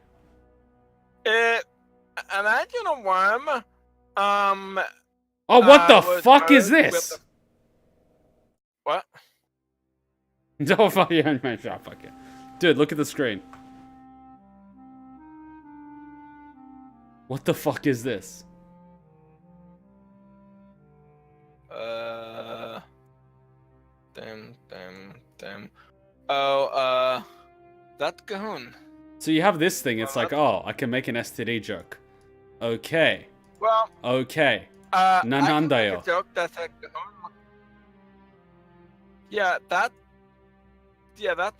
Imagine a worm. Oh, what the fuck is this? What? Don't fuck you, man. Fuck you. Dude, look at the screen. What the fuck is this? Damn. Oh, that's Gahoon. So you have this thing, it's like, oh, I can make an STD joke. Okay. Well. Okay. I can make Nanandayo. a joke that's like Gahoon. Yeah, that's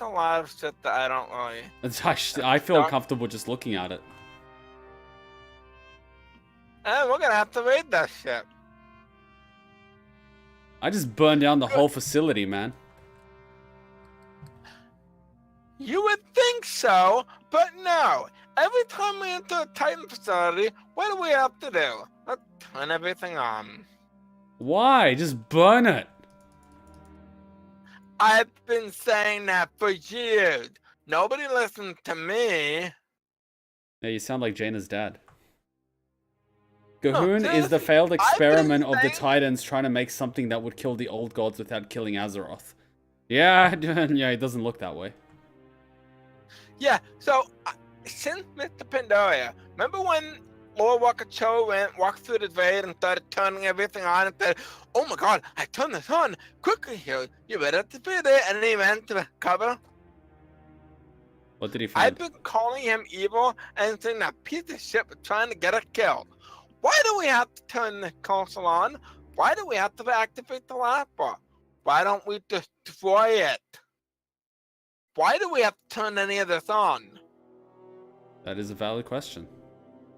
a lot of shit that I don't really... I feel uncomfortable just looking at it. We're gonna have to read that shit. I just burned down the whole facility, man. You would think so, but no. Every time we enter a Titan facility, what do we have to do? Let's turn everything on. Why? Just burn it. I've been saying that for years. Nobody listens to me. Yeah, you sound like Jaina's dad. Gahoon is the failed experiment of the Titans trying to make something that would kill the old gods without killing Azeroth. Yeah, yeah, it doesn't look that way. Yeah, so, since Mr. Pandoria, remember when Lord Wakachou walked through the raid and started turning everything on and said, oh my god, I turned this on! Quickly here, you better defeat it, and then he ran to the cover? What did he find? I've been calling him evil and saying that piece of shit was trying to get us killed. Why do we have to turn the console on? Why do we have to activate the laptop? Why don't we destroy it? Why do we have to turn any of this on? That is a valid question.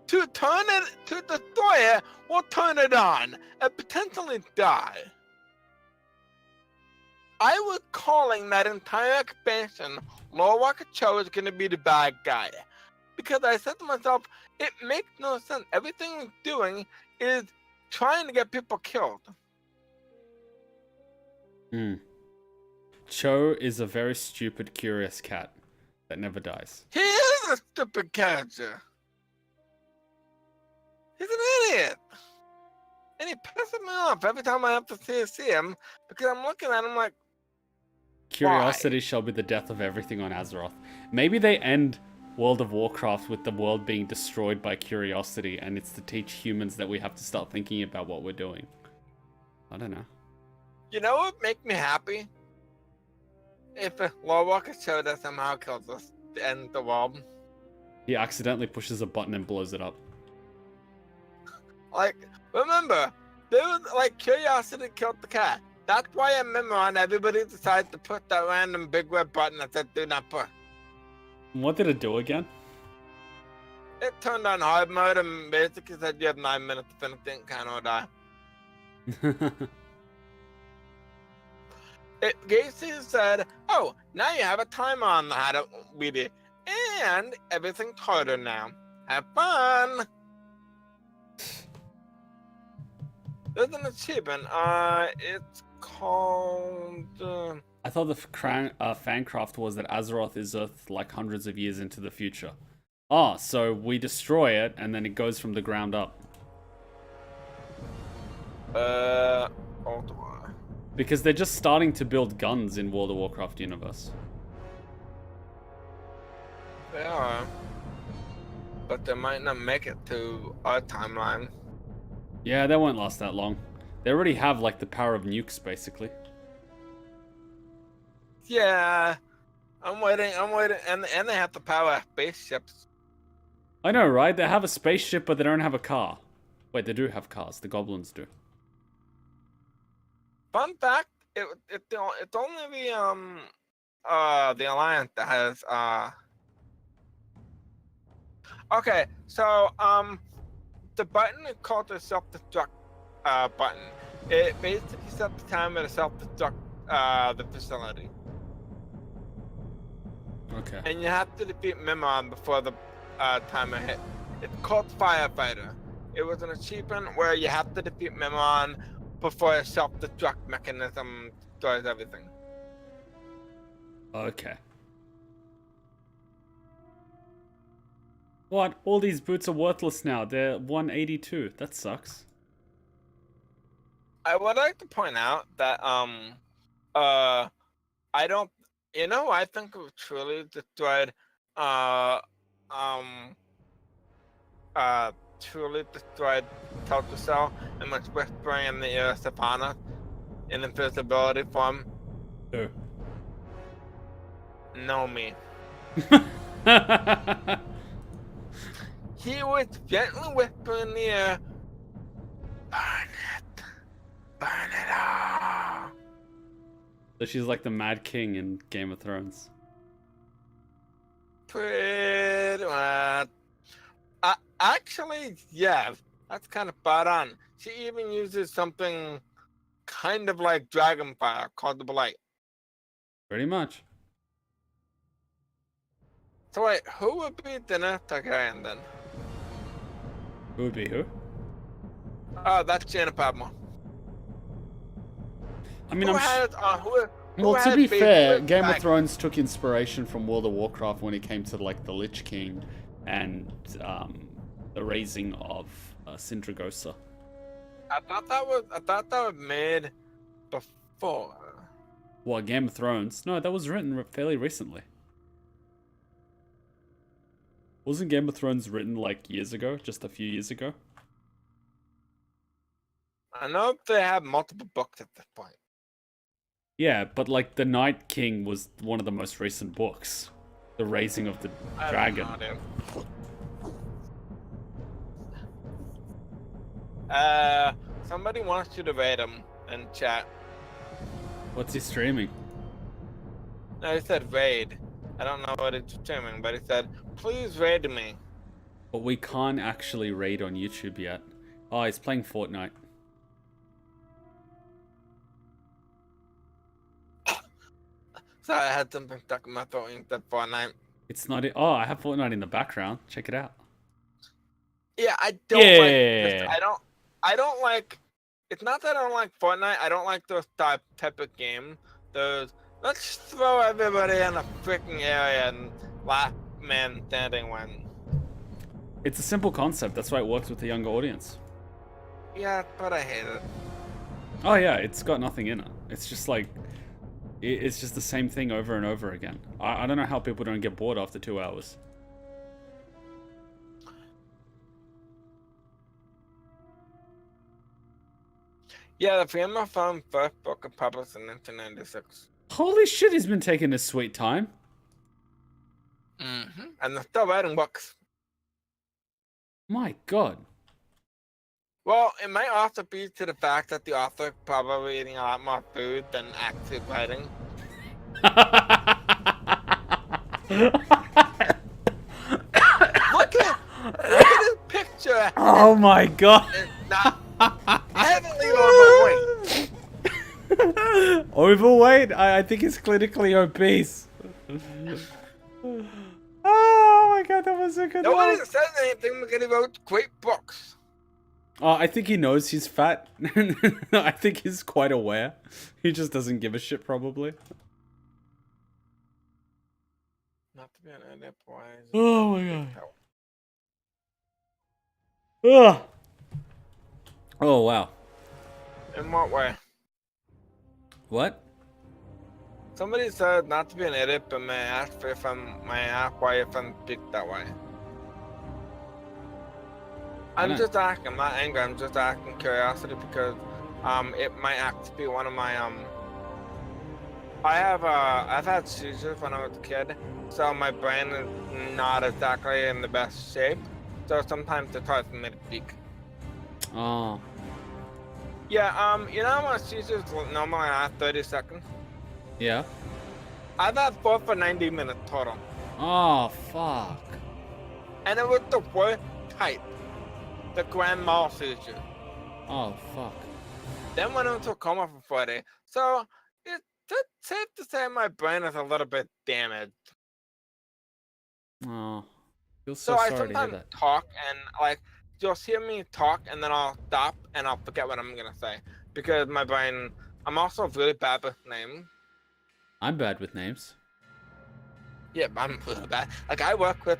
To destroy it, we'll turn it on and potentially die. I was calling that entire expansion Lord Wakachou is going to be the bad guy. Because I said to myself, it makes no sense. Everything we're doing is trying to get people killed. Cho is a very stupid, curious cat that never dies. He is a stupid character. He's an idiot. And he pisses me off every time I have to see him because I'm looking at him like, Curiosity shall be the death of everything on Azeroth. Maybe they end World of Warcraft with the world being destroyed by curiosity, and it's to teach humans that we have to start thinking about what we're doing. I don't know. you know what would make me happy? If a Lawwalker showed us somehow kills us to end the world. He accidentally pushes a button and blows it up. Like, remember, there was like curiosity killed the cat. That's why in Mimron everybody decided to put that random big red button that said do not put. What did it do again? It turned on hard mode and basically said you have 9 minutes to finish it and count or die. It basically said, oh, now you have a timer on how to beat it. And everything's harder now. Have fun! There's an achievement. It's called... I thought the fancraft was that Azeroth is Earth like hundreds of years into the future. Oh, so we destroy it and then it goes from the ground up. Hold on. Because they're just starting to build guns in World of Warcraft universe. They are. But they might not make it to our timeline. Yeah, they won't last that long. They already have like the power of nukes, basically. Yeah. I'm waiting, and they have the power of spaceships. I know, right? They have a spaceship, but they don't have a car. Wait, they do have cars. The goblins do. Fun fact, it's only the Alliance that has Okay, so the button is called the self-destruct button. It basically sets the timer to self-destruct the facility. Okay. And you have to defeat Mimron before the timer hit. It's called Firefighter. It was an achievement where you have to defeat Mimron before a self-destruct mechanism destroys everything. Okay. What? All these boots are worthless now. They're 182. That sucks. I would like to point out that I don't, I think it truly destroyed Teldrassil and was whispering in the ear of Savannah in invisibility form. Who? Know me. He was gently whispering in the ear, burn it all. So she's like the Mad King in Game of Thrones. Pretty much. Actually, yeah, that's kind of spot on. She even uses something kind of like Dragonfire called the Blight. Pretty much. So wait, who would be Daenerys Targaryen then? Who would be who? Oh, that's Jaina Padma. I mean, who to had be baby fair, with Game of Dragon? Thrones took inspiration from World of Warcraft when it came to like the Lich King and the raising of Sindragosa. I thought that was made before. What, Game of Thrones? No, that was written fairly recently. Wasn't Game of Thrones written like years ago? Just a few years ago? I know they have multiple books at this point. Yeah, but like the Night King was one of the most recent books. The Raising of the Dragon. Somebody wants you to raid him in chat. What's he streaming? No, he said raid. I don't know what it's streaming, but he said, please raid me. But we can't actually raid on YouTube yet. Oh, he's playing Fortnite. Sorry, I had something stuck in my throat when you said Fortnite. It's not. Oh, I have Fortnite in the background. Check it out. Yeah, I don't I don't like. It's not that I don't like Fortnite. I don't like those type of game. Those let's throw everybody in a freaking area and last man standing win. It's a simple concept. That's why it works with the younger audience. Yeah, but I hate it. Oh yeah, it's got nothing in it. It's just like, it's just the same thing over and over again. I don't know how people don't get bored after 2 hours. Yeah, the Game of Thrones first book was published in 1996. Holy shit, he's been taking his sweet time. Mm-hmm. And they're still writing books. My god. Well, it might also be to the fact that the author probably eating a lot more food than actually writing. Look at his picture. Oh my god. It's not heavily overweight. Overweight? I think he's clinically obese. Oh my god, that was a good Nobody one. says anything because he wrote great books. I think he knows he's fat. I think he's quite aware. He just doesn't give a shit, probably. Not to be an enterprise. Oh my god. Ugh. Oh wow. In what way? What? Somebody said not to be an idiot, but may I ask why if I'm speak that way. I'm just asking, I'm not angry, I'm just asking curiosity because it might actually be one of my I've had seizures when I was a kid, so my brain is not exactly in the best shape. So sometimes it's hard for me to speak. Oh. Yeah, you know how seizures normally last 30 seconds? Yeah. I've had 4 for 90 minutes total. Oh fuck. And it was the worst type. The grand mal seizure. Oh fuck. Then went into a coma for 4 days. So it's safe to say my brain is a little bit damaged. Oh. Feel So so I sorry to hear sometimes that. talk and like you'll hear me talk and then I'll stop and I'll forget what I'm gonna say because my brain. I'm also really bad with names. I'm bad with names. Yeah, I'm really bad. Like I work with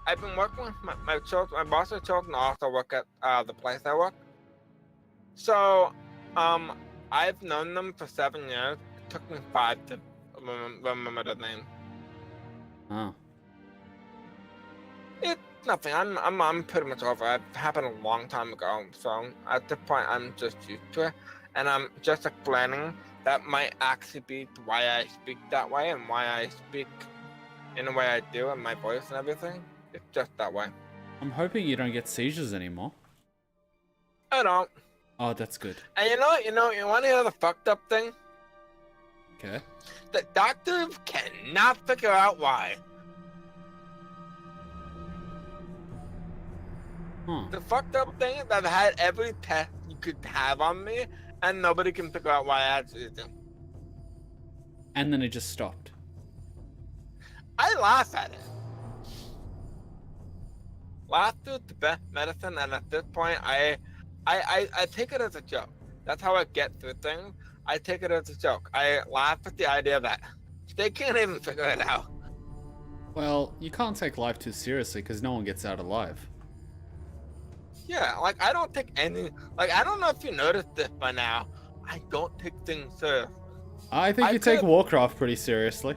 I've been working with my children. My boss's children also work at the place I work. So, I've known them for 7 years. It took me 5 to remember the name. Oh. It's nothing. I'm pretty much over. It happened a long time ago. So at this point, I'm just used to it, and I'm just explaining that might actually be why I speak that way and why I speak in the way I do and my voice and everything. It's just that way. I'm hoping you don't get seizures anymore. I don't. Oh, that's good. And you want to hear the fucked up thing? Okay. The doctors cannot figure out why. Huh. The fucked up thing is I've had every test you could have on me, and nobody can figure out why I had seizures. And then it just stopped. I laugh at it. Laughter is the best medicine, and at this point, I take it as a joke. That's how I get through things. I take it as a joke. I laugh at the idea that they can't even figure it out. Well, you can't take life too seriously because no one gets out alive. Yeah, like I don't take any. Like I don't know if you noticed this by now. I don't take things serious. I think you take Warcraft pretty seriously.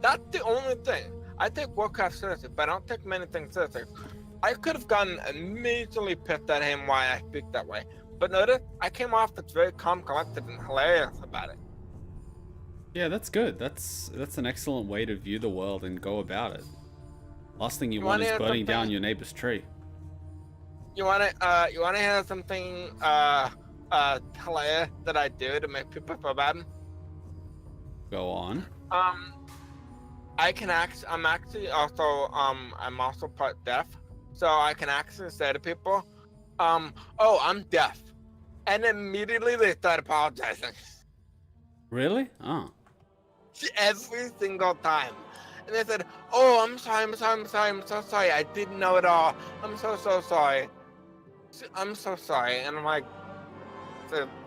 That's the only thing. I take Warcraft seriously, but I don't take many things seriously. I could have gotten immediately pissed at him why I speak that way. But notice, I came off that's very calm, collected, and hilarious about it. Yeah, that's good. That's an excellent way to view the world and go about it. Last thing you want is burning down your neighbor's tree. You wanna hear something hilarious that I do to make people feel bad? Go on. I'm also part deaf, so I can actually say to people, oh, I'm deaf. And immediately they start apologizing. Really? Oh. Every single time. and they said, "Oh, I'm sorry, I'm so sorry. I didn't know it all. I'm so sorry. I'm so sorry." And I'm like,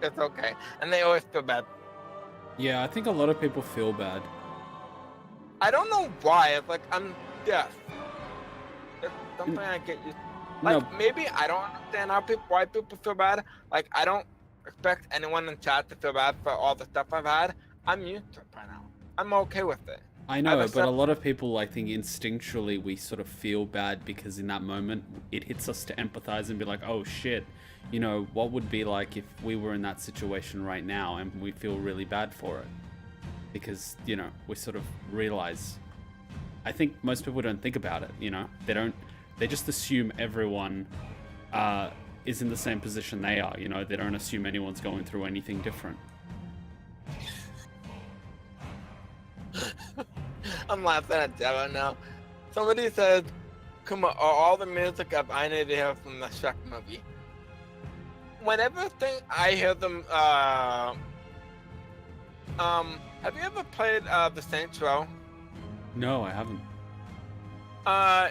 "It's okay." And they always feel bad. Yeah, I think a lot of people feel bad. I don't know why. It's like I'm deaf. It's something I get used to. Like, No. maybe I don't understand why people feel bad. Like, I don't expect anyone in chat to feel bad for all the stuff I've had. I'm used to it by now. I'm okay with it. I know, but a lot of people, I think, instinctually we sort of feel bad because in that moment it hits us to empathize and be like, oh shit, you know, what would be like if we were in that situation right now, and we feel really bad for it. Because, you know, we sort of realize, I think most people don't think about it, you know, they just assume everyone is in the same position they are, you know, they don't assume anyone's going through anything different. I'm laughing at Devon now. Somebody said, Kuma, are all the music up I need to hear from the Shrek movie? Whenever I hear them, have you ever played the Saints Row? No, I haven't.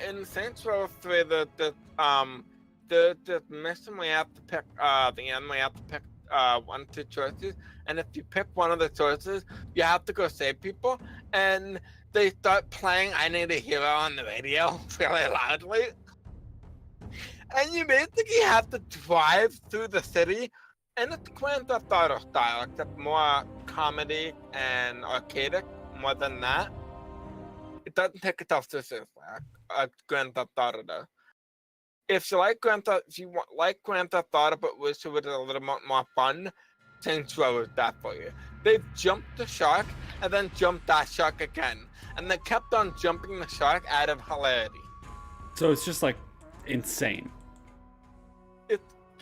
In Saints Row 3, the mission we have to pick, the end we have to pick 1, 2 choices, and if you pick one of the choices, you have to go save people, and they start playing I Need a Hero on the radio really loudly. And you basically have to drive through the city, and it's Grand Theft Auto style, except more comedy and arcadic, more than that. It doesn't take itself too seriously, like Grand Theft Auto does. If you like Grand Theft Auto, but wish it was a little more fun, Saints Row is that for you. They jumped the shark and then jumped that shark again, and they kept on jumping the shark out of hilarity. So it's just like insane.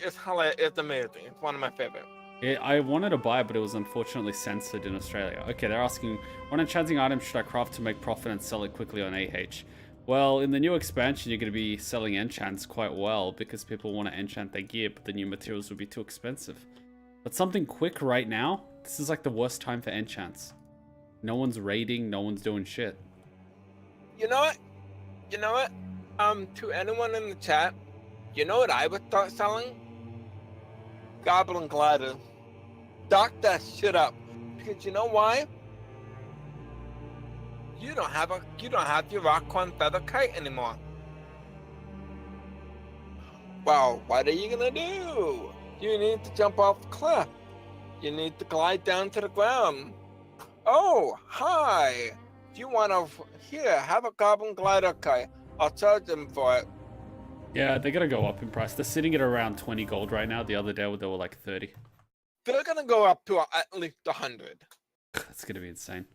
It's hilarious. It's amazing. It's one of my favorites. I wanted to buy it, but it was unfortunately censored in Australia. Okay, they're asking, what enchanting item should I craft to make profit and sell it quickly on AH? Well, in the new expansion, you're going to be selling enchants quite well because people want to enchant their gear, but the new materials would be too expensive. But something quick right now, this is like the worst time for enchants. No one's raiding, no one's doing shit. You know what? To anyone in the chat, you know what I would start selling? Goblin Glider. Dock that shit up. Because you know why? You don't have your Rockcorn feather kite anymore. Well, what are you gonna do? You need to jump off the cliff. You need to glide down to the ground. Oh, hi. Do you wanna have a Goblin Glider kite? I'll charge them for it. Yeah, they're gonna go up in price. They're sitting at around 20 gold right now. The other day they were like 30. They're gonna go up to at least 100. That's gonna be insane.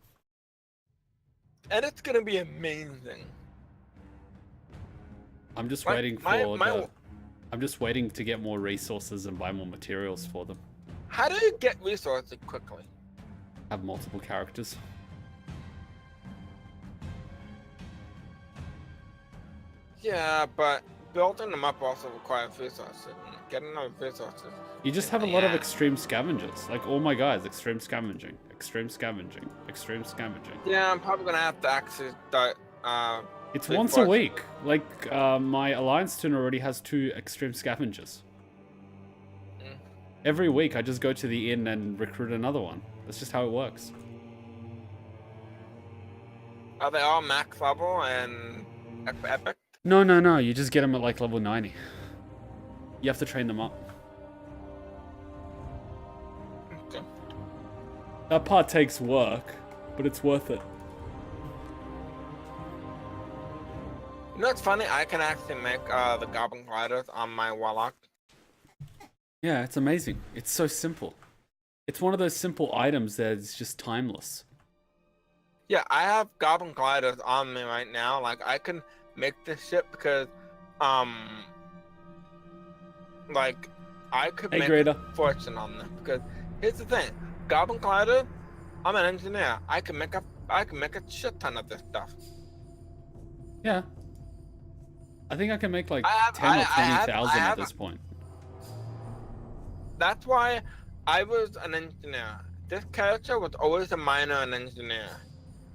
And it's gonna be amazing. I'm just waiting I'm just waiting to get more resources and buy more materials for them. How do you get resources quickly? Have multiple characters. Yeah, but building them up also requires resources. Getting those resources. You just have a lot of extreme scavengers. Like all my guys, extreme scavenging, extreme scavenging, extreme scavenging. Yeah, I'm probably gonna have to actually start. It's once a week. Like my alliance tuner already has 2 extreme scavengers. Every week I just go to the inn and recruit another one. That's just how it works. Are they all max level and epic? No. You just get them at like level 90. You have to train them up. Okay. That part takes work, but it's worth it. You know what's funny? I can actually make the Goblin Gliders on my Warlock. Yeah, it's amazing. It's so simple. It's one of those simple items that is just timeless. Yeah, I have Goblin Gliders on me right now. Like, I can make this shit because, like, I could make a fortune on them. Because here's the thing, Goblin Glider, I'm an engineer. I can make a shit ton of this stuff. Yeah. I think I can make like 10 or 20,000 at this point. That's why I was an engineer. This character was always a miner and engineer.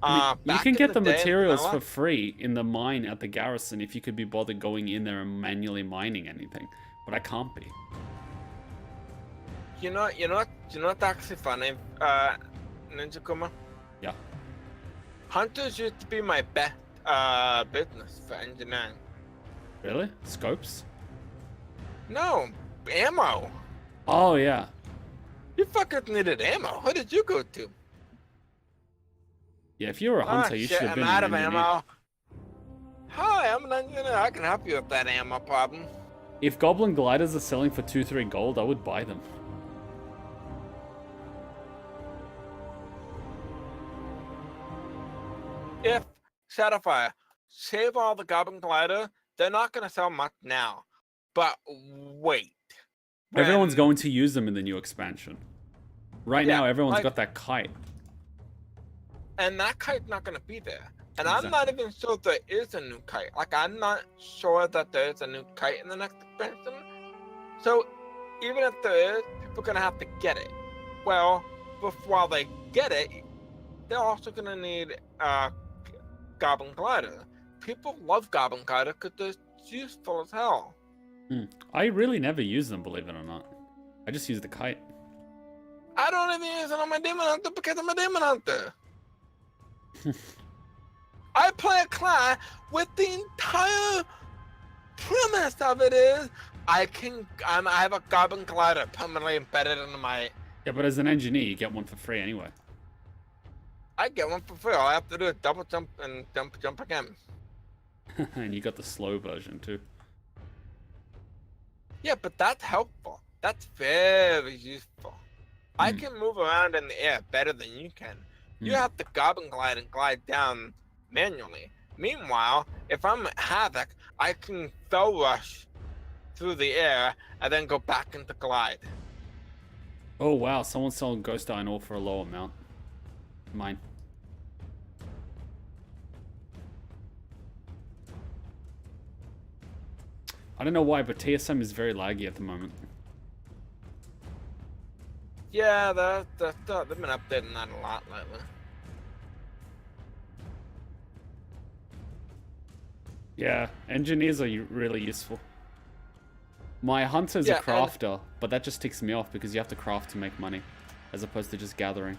I mean, you back can in get the day in materials vanilla- for free in the mine at the Garrison if you could be bothered going in there and manually mining anything. But I can't be. You know what's actually funny, Ninja Kuma? Yeah. Hunters used to be my best business for engineering. Really? Scopes? No, ammo. Oh, yeah. You fuckers needed ammo. Who did you go to? Yeah, if you were a hunter, you shit, should have been I'm out an of engineer. ammo. Hi, I'm an engineer. I can help you with that ammo problem. If Goblin Gliders are selling for 2-3 gold, I would buy them. If Shadowfire save all the Goblin Glider, they're not gonna sell much now. But wait. Everyone's When- going to use them in the new expansion. Right Yeah, now, everyone's like- got that kite. And that kite's not gonna be there. And Exactly. I'm not even sure there is a new kite. Like, I'm not sure that there is a new kite in the next expansion. So, even if there is, people are gonna have to get it. Well, while they get it, they're also gonna need Goblin Glider. People love Goblin Glider because they're useful as hell. I really never use them, believe it or not. I just use the kite. I don't even use it on my Demon Hunter because I'm a Demon Hunter. I play a class with the entire premise of it is I have a Goblin Glider permanently embedded into my. Yeah, but as an engineer, you get one for free anyway. I get one for free. All I have to do is double jump and jump again. And you got the slow version too. Yeah, but that's helpful. That's very useful. I can move around in the air better than you can. You have to Goblin Glide and glide down manually. Meanwhile, if I'm Havoc, I can Fell Rush through the air and then go back into glide. Oh wow, someone's selling Ghost Iron ore for a low amount. Mine. I don't know why, but TSM is very laggy at the moment. Yeah, they've been updating that a lot lately. Yeah, engineers are really useful. My hunter's Yeah, a crafter, but that just ticks me off because you have to craft to make money, as opposed to just gathering.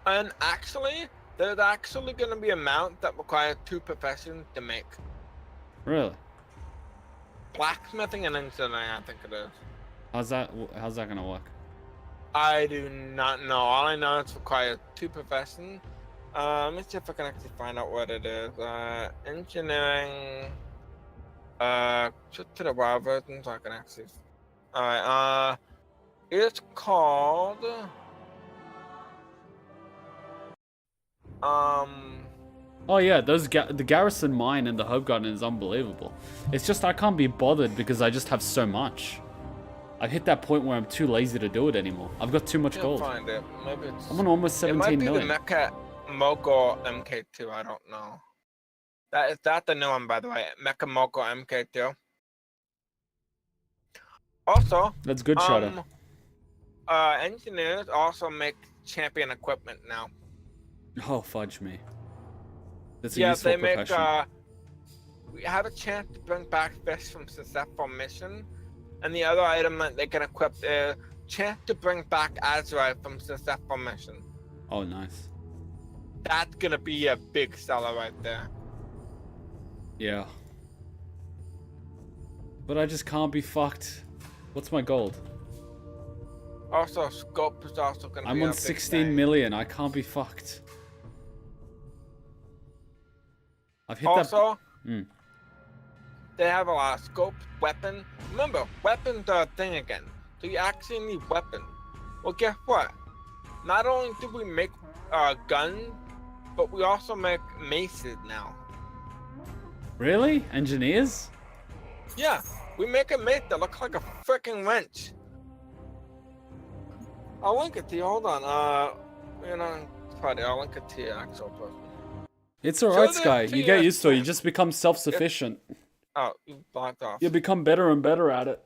And actually, there's actually going to be a mount that requires 2 professions to make. Really? Blacksmithing and engineering, I think it is. How's that gonna work? I do not know. All I know is it requires 2 professions. Let me see if I can actually find out what it is. Engineering. Just to the WoW version so I can actually. Alright, it's called. Oh yeah, the Garrison mine and the Hope Garden is unbelievable. It's just I can't be bothered because I just have so much. I've hit that point where I'm too lazy to do it anymore. I've got too much gold. Find it. Maybe it's. I'm on almost 17 million. million. It might be the Mecha Mogul MK2. I don't know. Is that the new one, by the way? Mecha Mogul MK2. Also, That's good, Shadow. Engineers also make champion equipment now. Oh, fudge me. That's a Yeah, useful they make. profession. We have a chance to bring back fish from successful mission, and the other item that they can equip is chance to bring back Azeroth from successful mission. Oh, nice. That's gonna be a big seller right there. Yeah. But I just can't be fucked. What's my gold? Also, scope is also gonna I'm be on a big 16 thing. million. I can't be fucked. I've hit Also, that. they have a lot of scopes, weapon. Remember, weapons are a thing again. So you actually need weapons. Well, guess what? Not only do we make guns, but we also make maces now. Really? Engineers? Yeah, we make a mace that looks like a freaking wrench. I'll link it to you. Hold on. Probably I'll link it to your actual person. It's alright, So Sky. the You get used to it. You PS5 just become self-sufficient. Oh, you blocked off. You become better and better at it.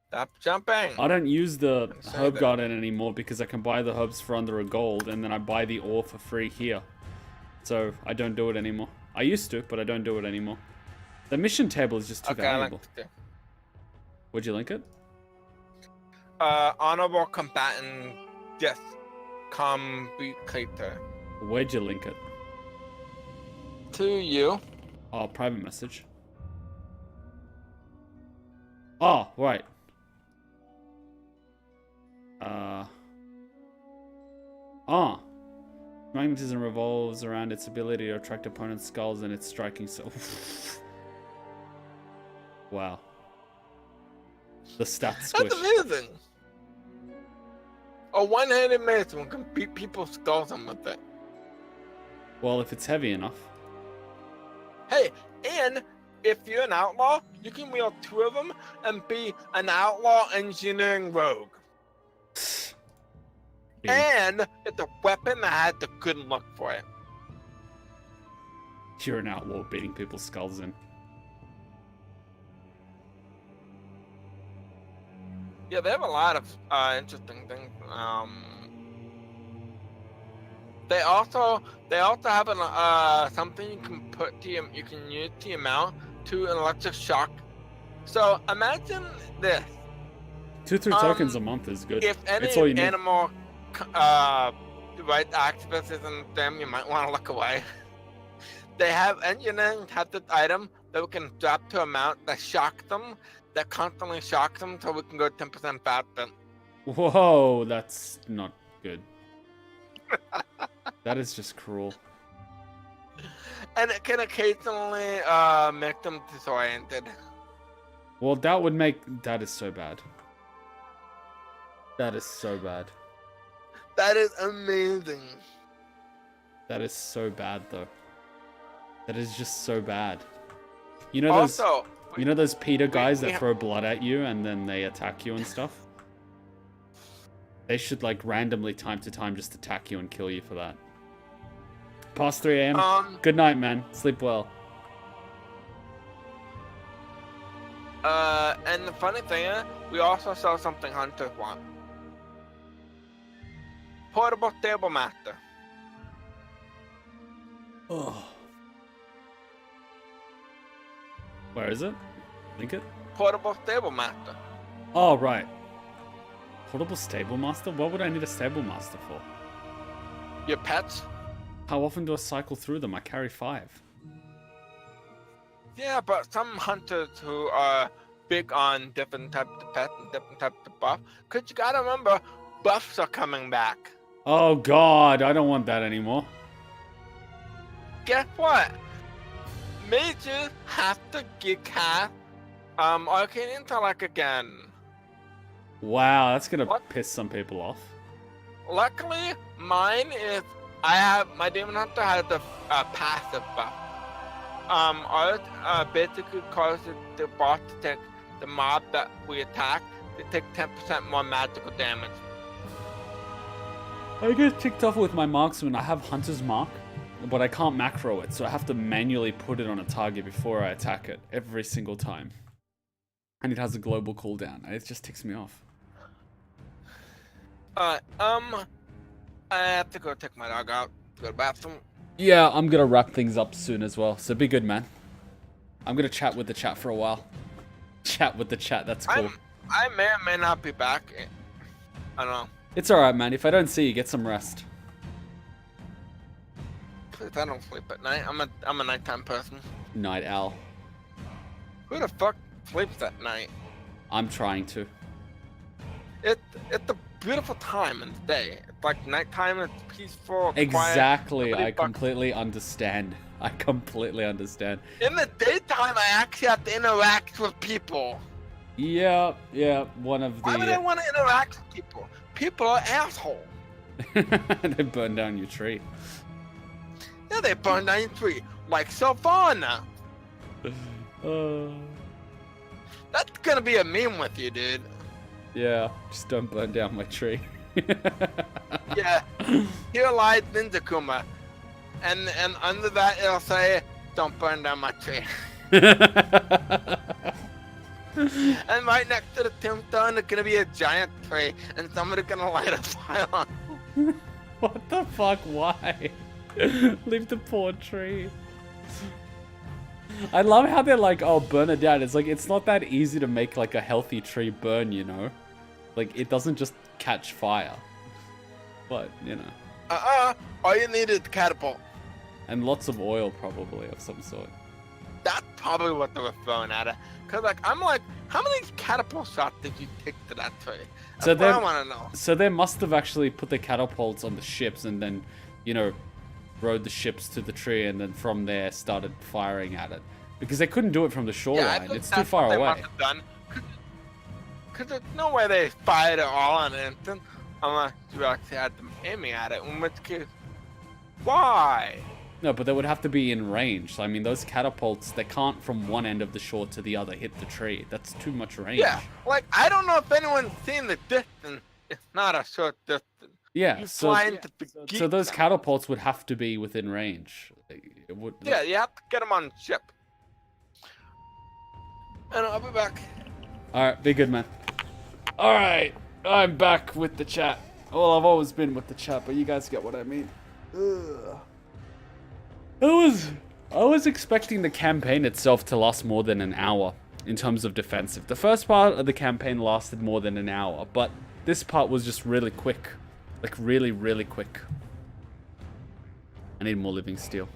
Stop jumping. I don't use the Say herb that. garden anymore because I can buy the herbs for under a gold, and then I buy the ore for free here. So I don't do it anymore. I used to, but I don't do it anymore. The mission table is just too Okay, I valuable. like Would you link it? honorable combatant, yes, complicator. Where'd you link it? To you. Oh, private message. Oh, right. Magnetism revolves around its ability to attract opponents' skulls and its striking so. Wow. The stats squish. That's amazing. A one-handed mason can beat people's skulls in with it. Well, if it's heavy enough. Hey, and if you're an outlaw, you can wield 2 of them and be an outlaw engineering rogue. And it's a weapon that had the good look for it. You're an outlaw beating people's skulls in. Yeah, they have a lot of interesting things. They also have an something you can put to you can use to your mount to an electric shock. So imagine this. 2-3 tokens a month is good. If any It's all you need. animal right activist isn't them, you might want to look away. They have engineering have this item that we can drop to a mount that shocks them, that constantly shocks them, so we can go 10% faster. Whoa, that's not good. That is just cruel. And it can occasionally make them disoriented. Well, that would make... That is so bad. That is so bad. That is amazing. That is so bad, though. That is just so bad. You know those... Also, you know those Peter guys that we- throw blood at you and then they attack you and stuff? They should, like, randomly, time to time, just attack you and kill you for that. Past 3 a.m. Good night, man. Sleep well. And the funny thing is, we also saw something hunters want. Portable stable master. Oh. Where is it? Link it? Portable stable master. Oh, right. Portable stable master? What would I need a stable master for? Your pets? How often do I cycle through them? I carry 5. Yeah, but some hunters who are big on different types of pets and different types of buff, because you gotta remember, buffs are coming back. Oh god, I don't want that anymore. Guess what? Mages have to get cast Arcane Intellect again. Wow, that's gonna piss some people off. Luckily, mine is, my Demon Hunter has a passive buff. Ours basically causes the boss to take the mob that we attack to take 10% more magical damage. I get ticked off with my marksman. I have Hunter's Mark, but I can't macro it, so I have to manually put it on a target before I attack it every single time. And it has a global cooldown. It just ticks me off. I have to go take my dog out to go to the bathroom. Yeah, I'm gonna wrap things up soon as well, so be good, man. I'm gonna chat with the chat for a while. Chat with the chat, that's cool. I may or may not be back. I don't know. It's alright, man. If I don't see you, get some rest. Please, I don't sleep at night. I'm a nighttime person. Night owl. Who the fuck sleeps at night? I'm trying to. It's a beautiful time in the day. It's like nighttime, it's peaceful, Exactly, quiet. I completely understand. I completely understand. In the daytime, I actually have to interact with people. Yeah, one of the... Why would I want to interact with people? People are assholes. They burn down your tree. Yeah, they burn down your tree. Like Sylvana. That's gonna be a meme with you, dude. Yeah, just don't burn down my tree. Yeah, here lies Ninja Kuma. And under that it'll say, don't burn down my tree. And right next to the tombstone, there's gonna be a giant tree, and somebody's gonna light a fire on. What the fuck? Why? Leave the poor tree. I love how they're like, oh, burn it down. It's like, it's not that easy to make like a healthy tree burn, you know? Like, it doesn't just catch fire. But, you know. All you need is the catapult. And lots of oil, probably, of some sort. That's probably what they were throwing at it. Cause like, I'm like, how many catapult shots did you take to that tree? That's So what I wanna know. So they must have actually put the catapults on the ships and then, you know, rode the ships to the tree and then from there started firing at it. Because they couldn't do it from the shoreline. It's too far away. Because there's no way they fired it all on an instant unless you actually had them aiming at it. In which case, why? No, but they would have to be in range. I mean, those catapults, they can't from one end of the shore to the other hit the tree. That's too much range. Yeah, like, I don't know if anyone's seen the distance. It's not a short distance. Yeah, so those now. catapults would have to be within range. It would, Yeah, you have to get them on ship. And I'll be back. Alright, be good, man. Alright, I'm back with the chat. Well, I've always been with the chat, but you guys get what I mean. Ugh. I was expecting the campaign itself to last more than an hour in terms of defensive. The first part of the campaign lasted more than an hour, but this part was just really quick. Like, really, really quick. I need more living steel.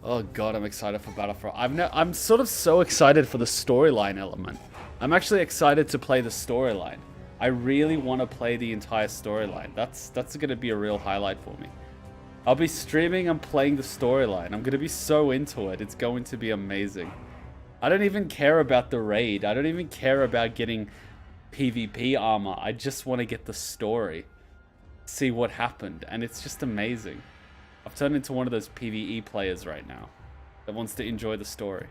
Oh god, I'm excited for Battlefront. I'm sort of so excited for the storyline element. I'm actually excited to play the storyline. I really want to play the entire storyline. That's going to be a real highlight for me. I'll be streaming and playing the storyline. I'm going to be so into it. It's going to be amazing. I don't even care about the raid. I don't even care about getting PvP armor. I just want to get the story. See what happened. And it's just amazing. I've turned into one of those PvE players right now that wants to enjoy the story.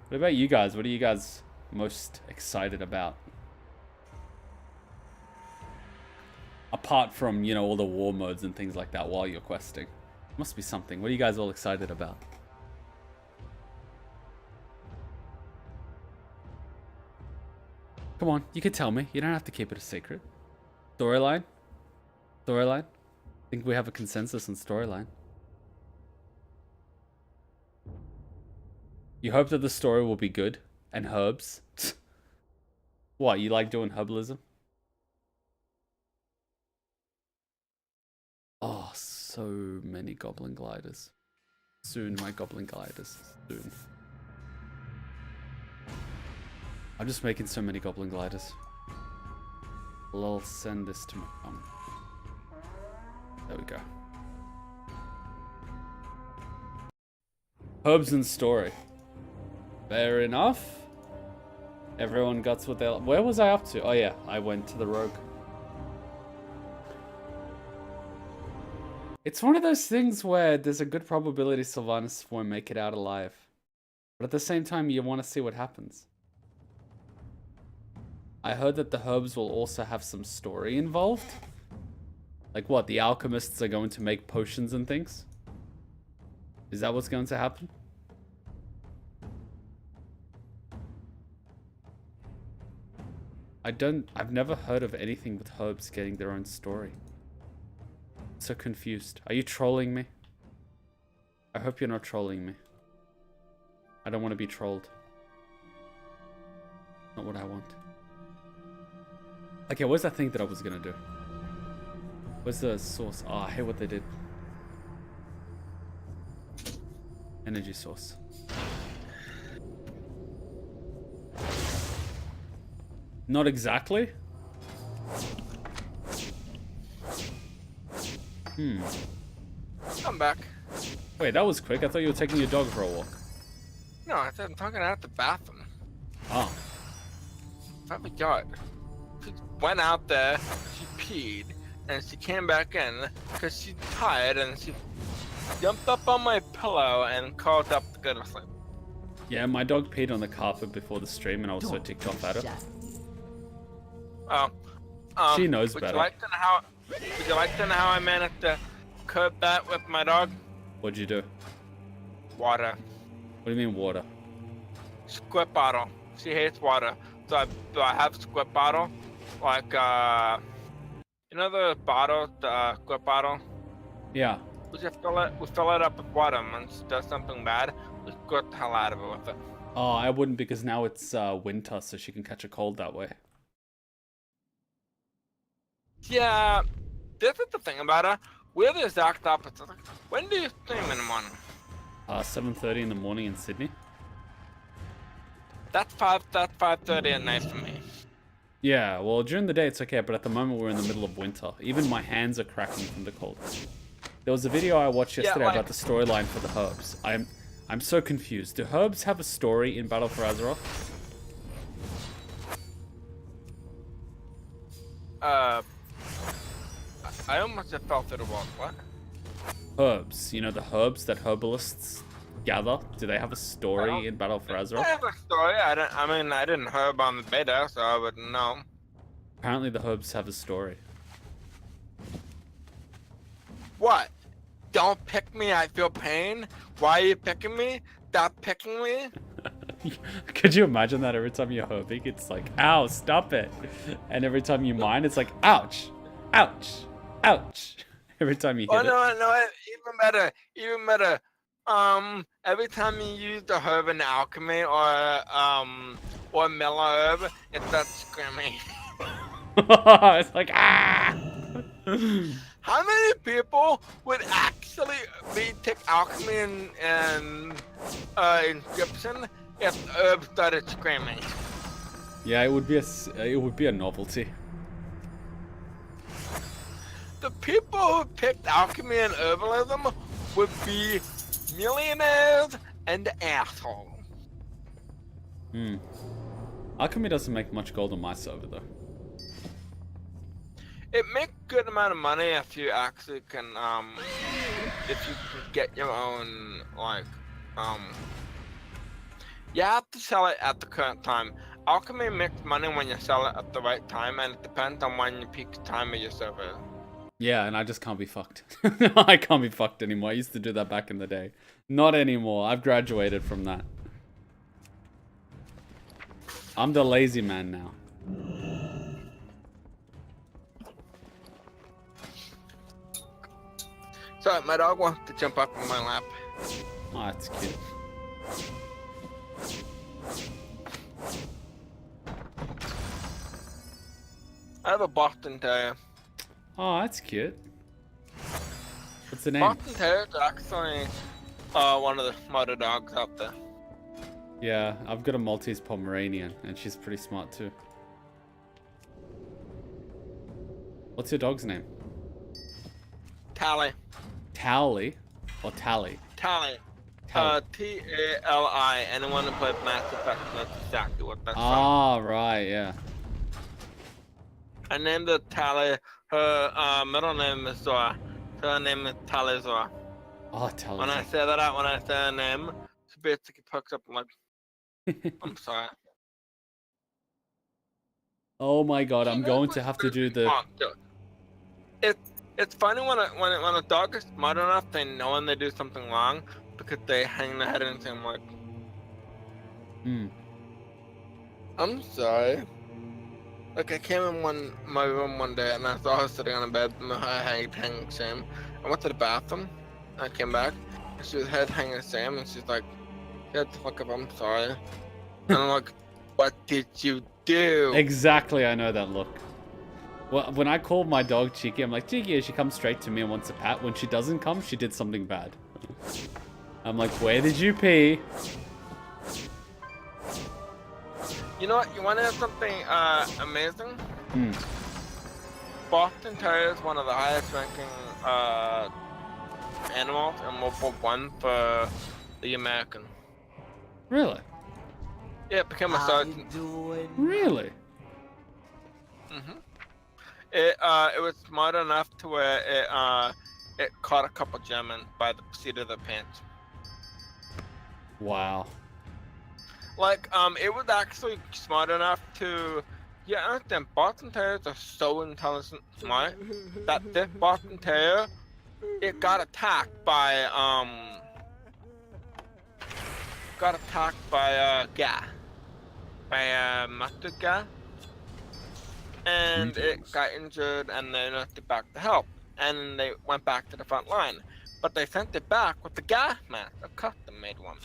What about you guys? What are you guys most excited about? Apart from, you know, all the war modes and things like that while you're questing. Must be something. What are you guys all excited about? Come on, you can tell me. You don't have to keep it a secret. Storyline? Storyline? I think we have a consensus on storyline. You hope that the story will be good. And herbs. What, you like doing herbalism? Oh, so many Goblin Gliders. Soon, my Goblin Gliders. Soon. I'm just making so many Goblin Gliders. I'll send this to my mum. There we go. Herbs and story. Fair enough. Everyone got what they... Where was I up to? Oh yeah, I went to the rogue. It's one of those things where there's a good probability Sylvanas won't make it out alive. But at the same time, you want to see what happens. I heard that the herbs will also have some story involved. Like what, the alchemists are going to make potions and things? Is that what's going to happen? I've never heard of anything with herbs getting their own story. I'm so confused. Are you trolling me? I hope you're not trolling me. I don't want to be trolled. Not what I want. Okay, where's that thing that I was gonna do? Where's the source? Oh, I hate what they did. Energy source. Not exactly? I'm back. Wait, that was quick. I thought you were taking your dog for a walk. No, I said I'm talking out the bathroom. Oh. Have a yard. She went out there, she peed, and she came back in because she's tired and she jumped up on my pillow and called up to go to sleep. Yeah, my dog peed on the carpet before the stream and I was so ticked off at her. Oh. She knows better. Would you like to know how I managed to curb that with my dog? What'd you do? Water. What do you mean water? Squid bottle. She hates water. So I have squid bottle. Like, you know the bottle, the squid bottle? Yeah. We just fill it up with water, and when she does something bad, we squirt the hell out of it with it. Oh, I wouldn't because now it's winter, so she can catch a cold that way. Yeah, this is the thing about her. We're the exact opposite. Like, when do you stream in the morning? 7:30 in the morning in Sydney. That's 5:30 at night for me. Yeah, well, during the day it's okay, but at the moment we're in the middle of winter. Even my hands are cracking from the cold. There was a video I watched yesterday about the storyline for the herbs. I'm so confused. Do herbs have a story in Battle for Azeroth? I almost just fell through the wall. What? Herbs. You know, the herbs that herbalists gather? Do they have a story in Battle for Azeroth? I have a story. I didn't herb on the beta, so I wouldn't know. Apparently the herbs have a story. What? Don't pick me, I feel pain? Why are you picking me? Stop picking me? Could you imagine that every time you're herbing, it's like, ow, stop it. And every time you mine, it's like, ouch, ouch, ouch. Every time you hit it. Oh, no, even better. Every time you use the herb in alchemy or mellow herb, it starts screaming. It's like, ah! How many people would actually retake alchemy and inscription if the herb started screaming? Yeah, it would be a novelty. The people who picked alchemy and herbalism would be millionaires and assholes. Alchemy doesn't make much gold on my server though. It makes good amount of money if you actually can if you can get your own you have to sell it at the current time. Alchemy makes money when you sell it at the right time, and it depends on when your peak time of your server. Yeah, and I just can't be fucked. I can't be fucked anymore. I used to do that back in the day. Not anymore. I've graduated from that. I'm the lazy man now. Sorry, my dog wants to jump up on my lap. Oh, that's cute. I have a Boston Terrier. Oh, that's cute. What's the name? Boston Terrier is actually one of the smarter dogs out there. Yeah, I've got a Maltese Pomeranian, and she's pretty smart too. What's your dog's name? Tally. Tally? Or Tally? Tally. Tally. T-A-L-I. Anyone who plays Mass Effect knows exactly what that's from. Ah, right, yeah. I named her Tally. Her middle name is Zora. Her name is Tally Zora. Oh, Tally. When I say that out, when I say her name, she basically perks up and like, I'm sorry. Oh my god, I'm going to have to do the... It's funny when a dog is smart enough, they know when they do something wrong, because they hang their head and say, I'm like, I'm sorry. Like, I came in my room one day and I saw her sitting on a bed with her head hanging the same. I went to the bathroom, and I came back, and she was head hanging the same, and she's like, shut the fuck up, I'm sorry. And I'm like, what did you do? Exactly, I know that look. Well, when I call my dog Cheeky, I'm like, Cheeky, she comes straight to me and wants a pat. When she doesn't come, she did something bad. I'm like, where did you pee? You know what? You want to have something amazing? Boston Terrier is one of the highest ranking animals in World War I for the American. Really? Yeah, it became a sergeant. Really? It was smart enough to where it caught a couple Germans by the seat of their pants. Wow. Like, it was actually smart enough to... Yeah, I understand, Boston Terriers are so intelligent and smart that this Boston Terrier, it got attacked by got attacked by a guy. By a mustard guy. And it got injured and they left it back to help. And they went back to the front line. But they sent it back with the gas mask, a custom made one.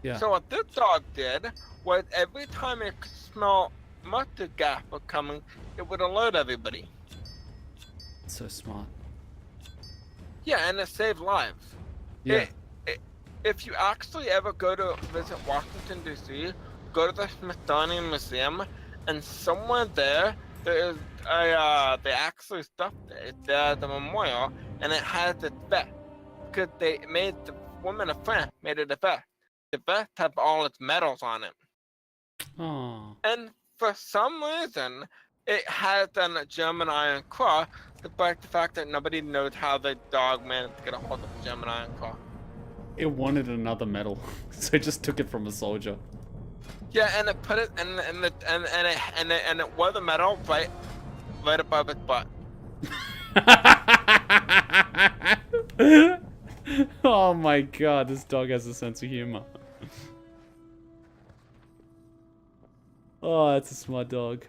Yeah. So what this dog did was every time it could smell mustard gas was coming, it would alert everybody. So smart. Yeah, and it saved lives. Yeah. If you actually ever go to visit Washington, D.C., go to the Smithsonian Museum, and somewhere there is they actually stuffed it. It's the memorial, and it has this vest. Because they made the woman of France made it a vest. The vest have all its medals on it. Oh. And for some reason, it has a German Iron Cross, despite the fact that nobody knows how the dog managed to get a hold of the German Iron Cross. It wanted another medal, so it just took it from a soldier. Yeah, and it put it and it wore the medal right above its butt. Oh my god, this dog has a sense of humor. Oh, that's a smart dog.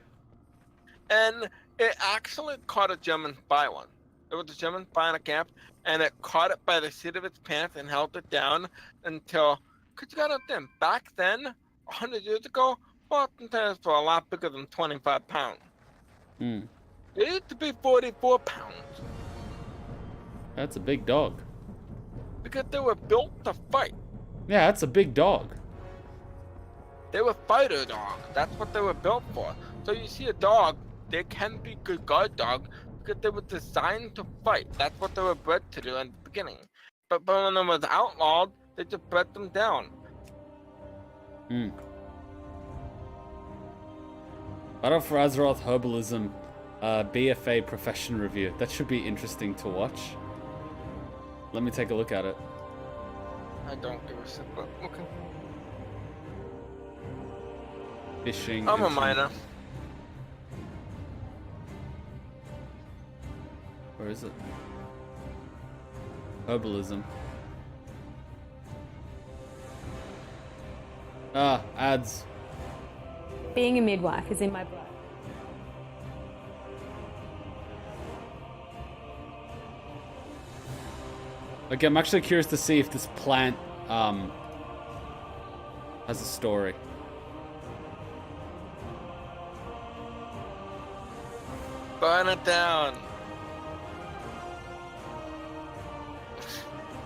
And it actually caught a German spy one. There was a German spy in a camp, and it caught it by the seat of its pants and held it down until, cause you gotta understand, back then, 100 years ago, Boston Terriers were a lot bigger than 25 pounds. Hmm. It used to be 44 pounds. That's a big dog. Because they were built to fight. Yeah, that's a big dog. They were fighter dogs. That's what they were built for. So you see a dog, they can be good guard dogs because they were designed to fight. That's what they were bred to do in the beginning. But when they was outlawed, they just bred them down. Hmm. Battle for Azeroth Herbalism BFA Profession Review. That should be interesting to watch. Let me take a look at it. I don't give a shit, but okay. Fishing. I'm a miner. Where is it? Herbalism. Ah, ads. Being a midwife is in my blood. Okay, I'm actually curious to see if this plant has a story. Burn it down.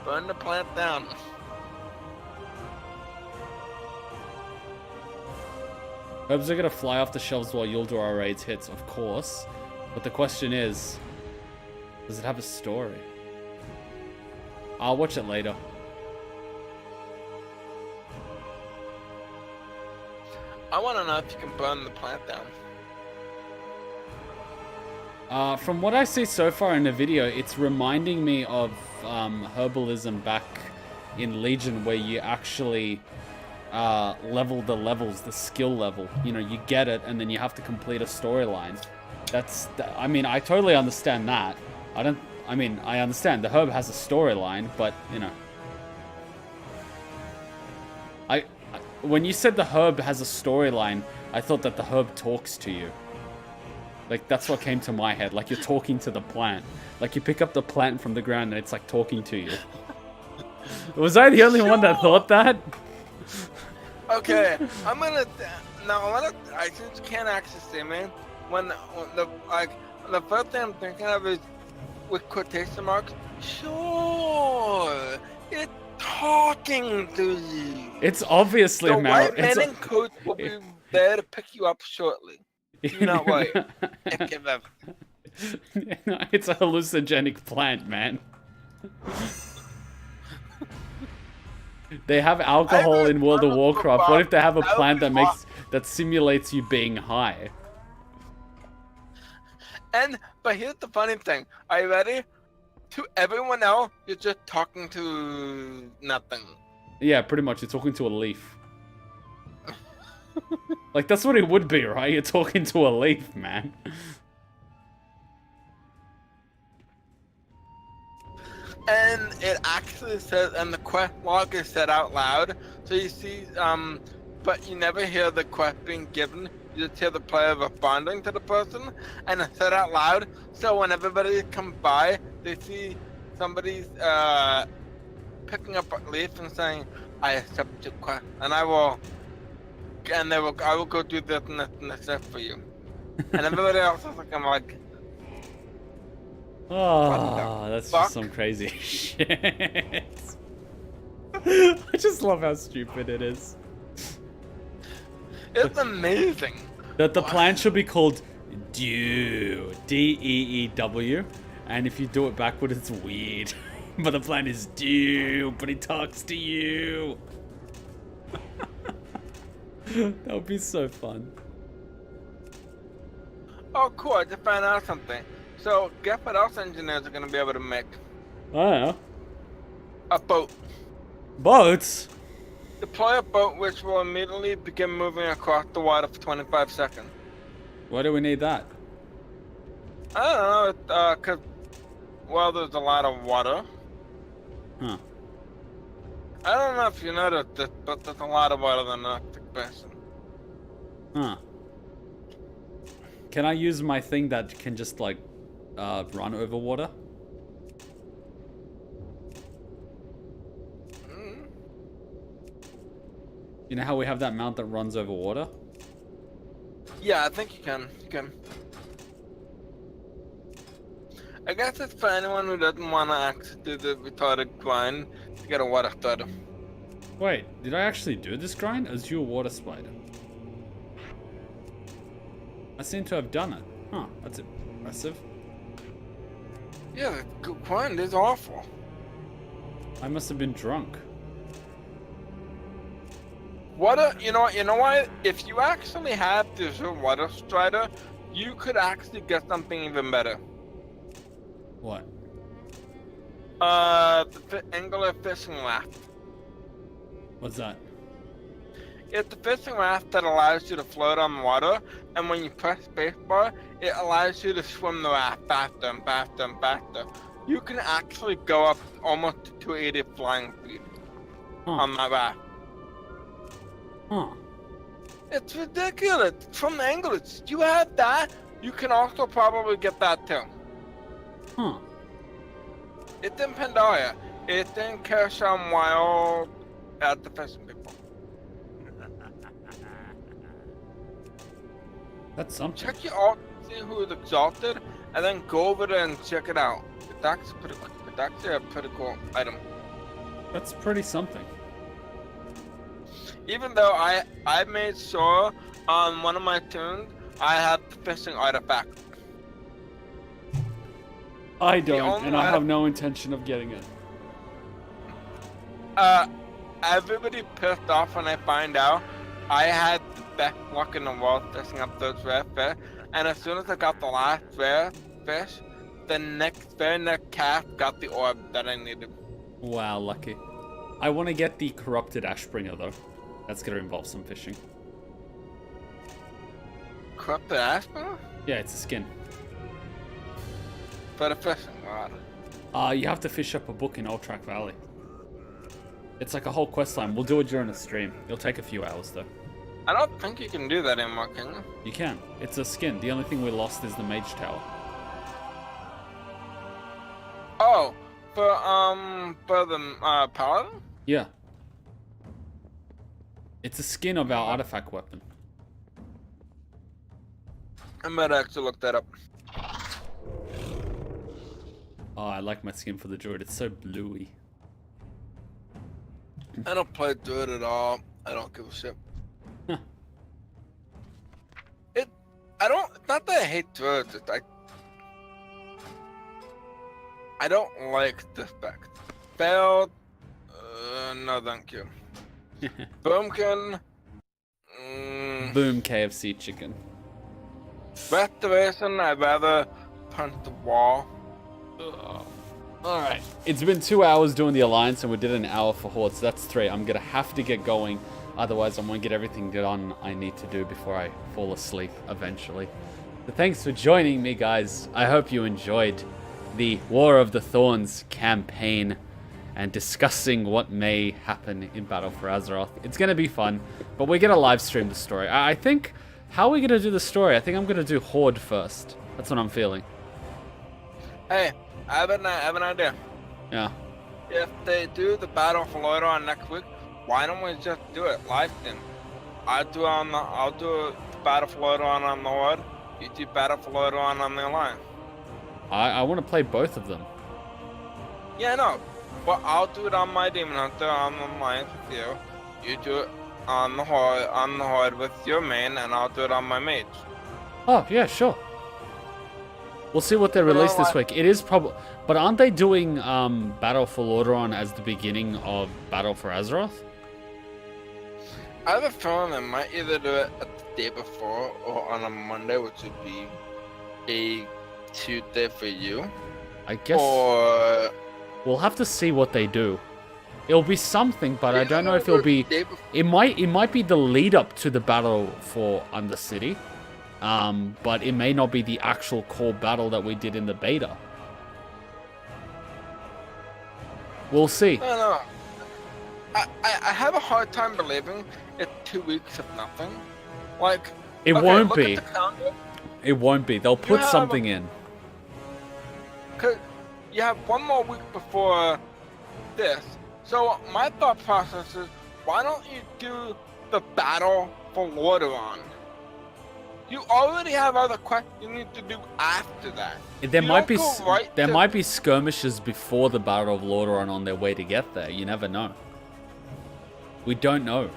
Burn the plant down. Herbs are gonna fly off the shelves while Yuldor raids hits, of course. But the question is, does it have a story? I'll watch it later. I want to know if you can burn the plant down. From what I see so far in the video, it's reminding me of herbalism back in Legion, where you actually level the levels, the skill level. You know, you get it, and then you have to complete a storyline. I mean, I totally understand that. I understand the herb has a storyline, but, you know. When you said the herb has a storyline, I thought that the herb talks to you. Like, that's what came to my head. Like, you're talking to the plant. Like, you pick up the plant from the ground and it's, like, talking to you. Was I the only one that thought that? Okay, I just can't actually see me. When the first thing I'm thinking of is with quotation marks. Sure, it's talking to you. It's obviously the a white men in coats will be there to pick you up shortly. Do not worry. Give them. It's a hallucinogenic plant, man. They have alcohol in World of Warcraft. What if they have a plant that simulates you being high? But here's the funny thing. Are you ready? To everyone else, you're just talking to nothing. Yeah, pretty much. You're talking to a leaf. Like, that's what it would be, right? You're talking to a leaf, man. And it actually actually says, and the quest log is said out loud. So you see, but you never hear the quest being given. You just hear the player responding to the person, and it's said out loud. So when everybody comes by, they see somebody's picking up a leaf and saying, "I accept your quest," and I will go do this and this and this for you. And everybody else is like, I'm like, oh, that's just some crazy shit. I just love how stupid it is. It's amazing. That the plan should be called Dew, Deew, and if you do it backward, it's weird. But the plan is Dew, but he talks to you. That would be so fun. Oh, cool! I just found out something. So, guess what else engineers are going to be able to make? I don't know. A boat. Boats? Deploy a boat which will immediately begin moving across the water for 25 seconds. Why do we need that? I don't know, cause, well, there's a lot of water. Huh. I don't know if you noticed this, but there's a lot of water in the Arctic Basin. Huh. Can I use my thing that can just, like, run over water? You know how we have that mount that runs over water? Yeah, I think you can. I guess it's for anyone who doesn't want to actually do the retarded grind to get a water starter. Wait, did I actually do this grind? As you a water spider? I seem to have done it. Huh, that's impressive. Yeah, the grind is awful. I must have been drunk. You know what? If you actually have this water strider, you could actually get something even better. What? The angular fishing raft. What's that? It's a fishing raft that allows you to float on water, and when you press spacebar, it allows you to swim the raft faster and faster and faster. You can actually go up almost to 280 flying speed on that raft. Huh. It's ridiculous. From the English, you have that. You can also probably get that too. Huh. It's in Pandaria. It's in Garrison Wild at the fishing people. That's something. Check your alt, see who is exalted, and then go over there and check it out. It's actually a pretty cool item. That's pretty something. Even though I made sure on one of my tunes I have the fishing artifact. I don't, and I have no intention of getting it. Everybody pissed off when I find out I had the best luck in the world fishing up those rare fish, and as soon as I got the last rare fish, the very next cast got the orb that I needed. Wow, lucky. I want to get the corrupted Ashbringer though. That's gonna involve some fishing. Corrupted Ashbringer? Yeah, it's a skin. For the fishing rod. You have to fish up a book in Old Track Valley. It's like a whole quest line. We'll do it during a stream. It'll take a few hours though. I don't think you can do that anymore, can you? You can. It's a skin. The only thing we lost is the Mage Tower. Oh, for the Paladin? Yeah. It's a skin of our artifact weapon. I might actually look that up. Oh, I like my skin for the druid. It's so bluey. I don't play druid at all. I don't give a shit. Huh. It's not that I hate druids. It's I don't like the spec. Failed. No, thank you. Boomkin. Boom KFC chicken. Restoration, I'd rather punch the wall. Alright. It's been 2 hours doing the Alliance and we did an hour for Horde, so that's 3. I'm gonna have to get going. Otherwise, I'm gonna get everything done I need to do before I fall asleep eventually. So thanks for joining me, guys. I hope you enjoyed the War of the Thorns campaign. and discussing what may happen in Battle for Azeroth. It's going to be fun, but we're going to live stream the story. I think, how are we going to do the story? I think I'm going to do Horde first. That's what I'm feeling. Hey, I have an idea. Yeah. If they do the Battle for Lordaeron next week, why don't we just do it live then? I'll do the Battle for Lordaeron on the Horde. You do Battle for Lordaeron on the Alliance. I want to play both of them. Yeah, no. But I'll do it on my Demon Hunter on the Alliance with you. You do it on the Horde with your main, and I'll do it on my mage. Oh, yeah, sure. We'll see what they release this week. It is probably... But aren't they doing Battle for Lordaeron as the beginning of Battle for Azeroth? I have a feeling they might either do it the day before or on a Monday, which would be a Tuesday for you. I guess... Or... We'll have to see what they do. It'll be something, but I don't know if it'll be... It might be the lead up to the battle for Undercity. But it may not be the actual core battle that we did in the beta. We'll see. No. I have a hard time believing it's 2 weeks of nothing. Like... It won't be. At the calendar. It won't be. They'll put something in. Cause you have one more week before this. So my thought process is, why don't you do the Battle for Lordaeron? You already have other quests you need to do after that. There might be skirmishes before the Battle of Lordaeron on their way to get there. You never know. We don't know.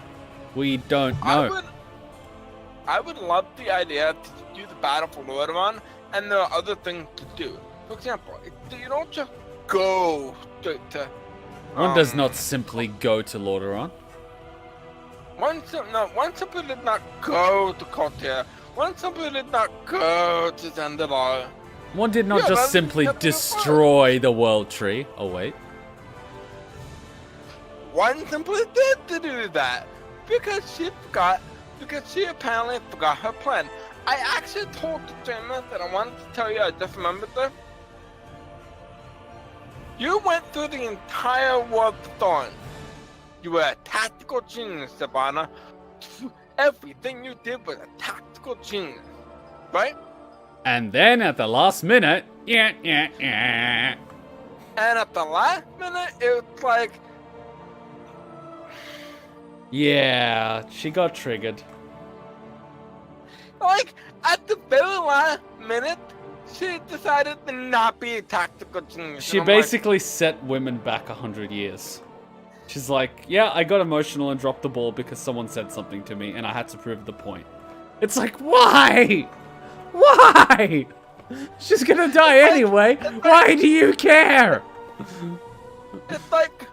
We don't know. I would love the idea to do the Battle for Lordaeron, and there are other things to do. For example, you don't just go to one does not simply go to Lordaeron. One simply did not go to Kotea. One simply did not go to Zandalari. One did not just simply destroy the World Tree. Oh, wait. One simply did do that. Because she apparently forgot her plan. I actually told the streamer that I wanted to tell you, I just remembered this. You went through the entire world of Thorns. You were a tactical genius, Savannah. Everything you did was a tactical genius, right? And then at the last minute, And at the last minute, it was like... Yeah, she got triggered. Like, at the very last minute, she decided to not be a tactical genius. She basically set women back 100 years. She's like, yeah, I got emotional and dropped the ball because someone said something to me and I had to prove the point. It's like, why? Why? She's gonna die anyway. Why do you care? It's like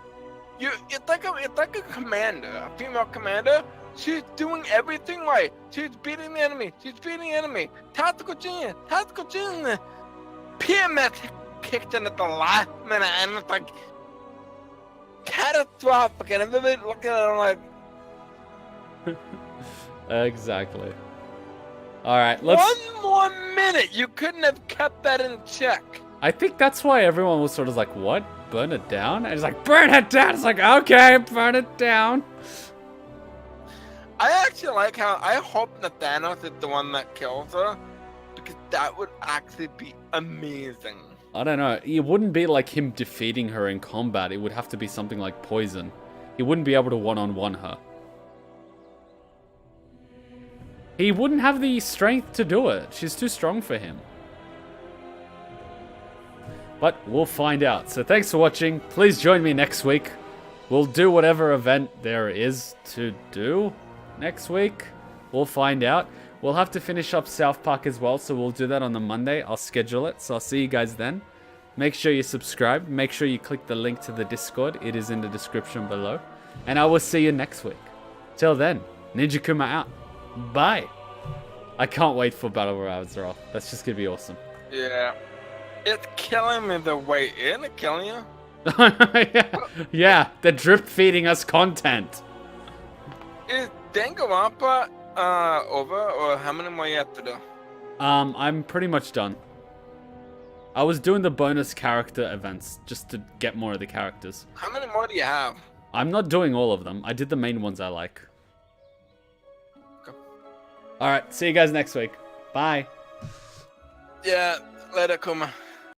a commander, a female commander. She's doing everything right. She's beating the enemy. Tactical genius. PMS kicked in at the last minute, and it's like catastrophic. And everybody looking at her like, exactly. All right, let's. One more minute. You couldn't have kept that in check. I think that's why everyone was sort of like, "What? Burn it down?" And it's like, "Burn it down." It's like, "Okay, burn it down." I actually like how I hope that Thanos is the one that kills her, because that would actually be amazing. I don't know. It wouldn't be like him defeating her in combat. It would have to be something like poison. He wouldn't be able to one-on-one her. He wouldn't have the strength to do it. She's too strong for him. But we'll find out. So thanks for watching. Please join me next week. We'll do whatever event there is to do next week. We'll find out. We'll have to finish up South Park as well, so we'll do that on the Monday. I'll schedule it, so I'll see you guys then. Make sure you subscribe. Make sure you click the link to the Discord. It is in the description below. And I will see you next week. Till then, Ninja Kuma out. Bye. I can't wait for Battle Royale Azeroth. That's just gonna be awesome. Yeah. It's killing me the way in. It's killing you. Yeah, they're drip feeding us content. Is Danganronpa over, or how many more you have to do? I'm pretty much done. I was doing the bonus character events just to get more of the characters. How many more do you have? I'm not doing all of them. I did the main ones I like. Okay. Alright, see you guys next week. Bye. Yeah, later, Kuma.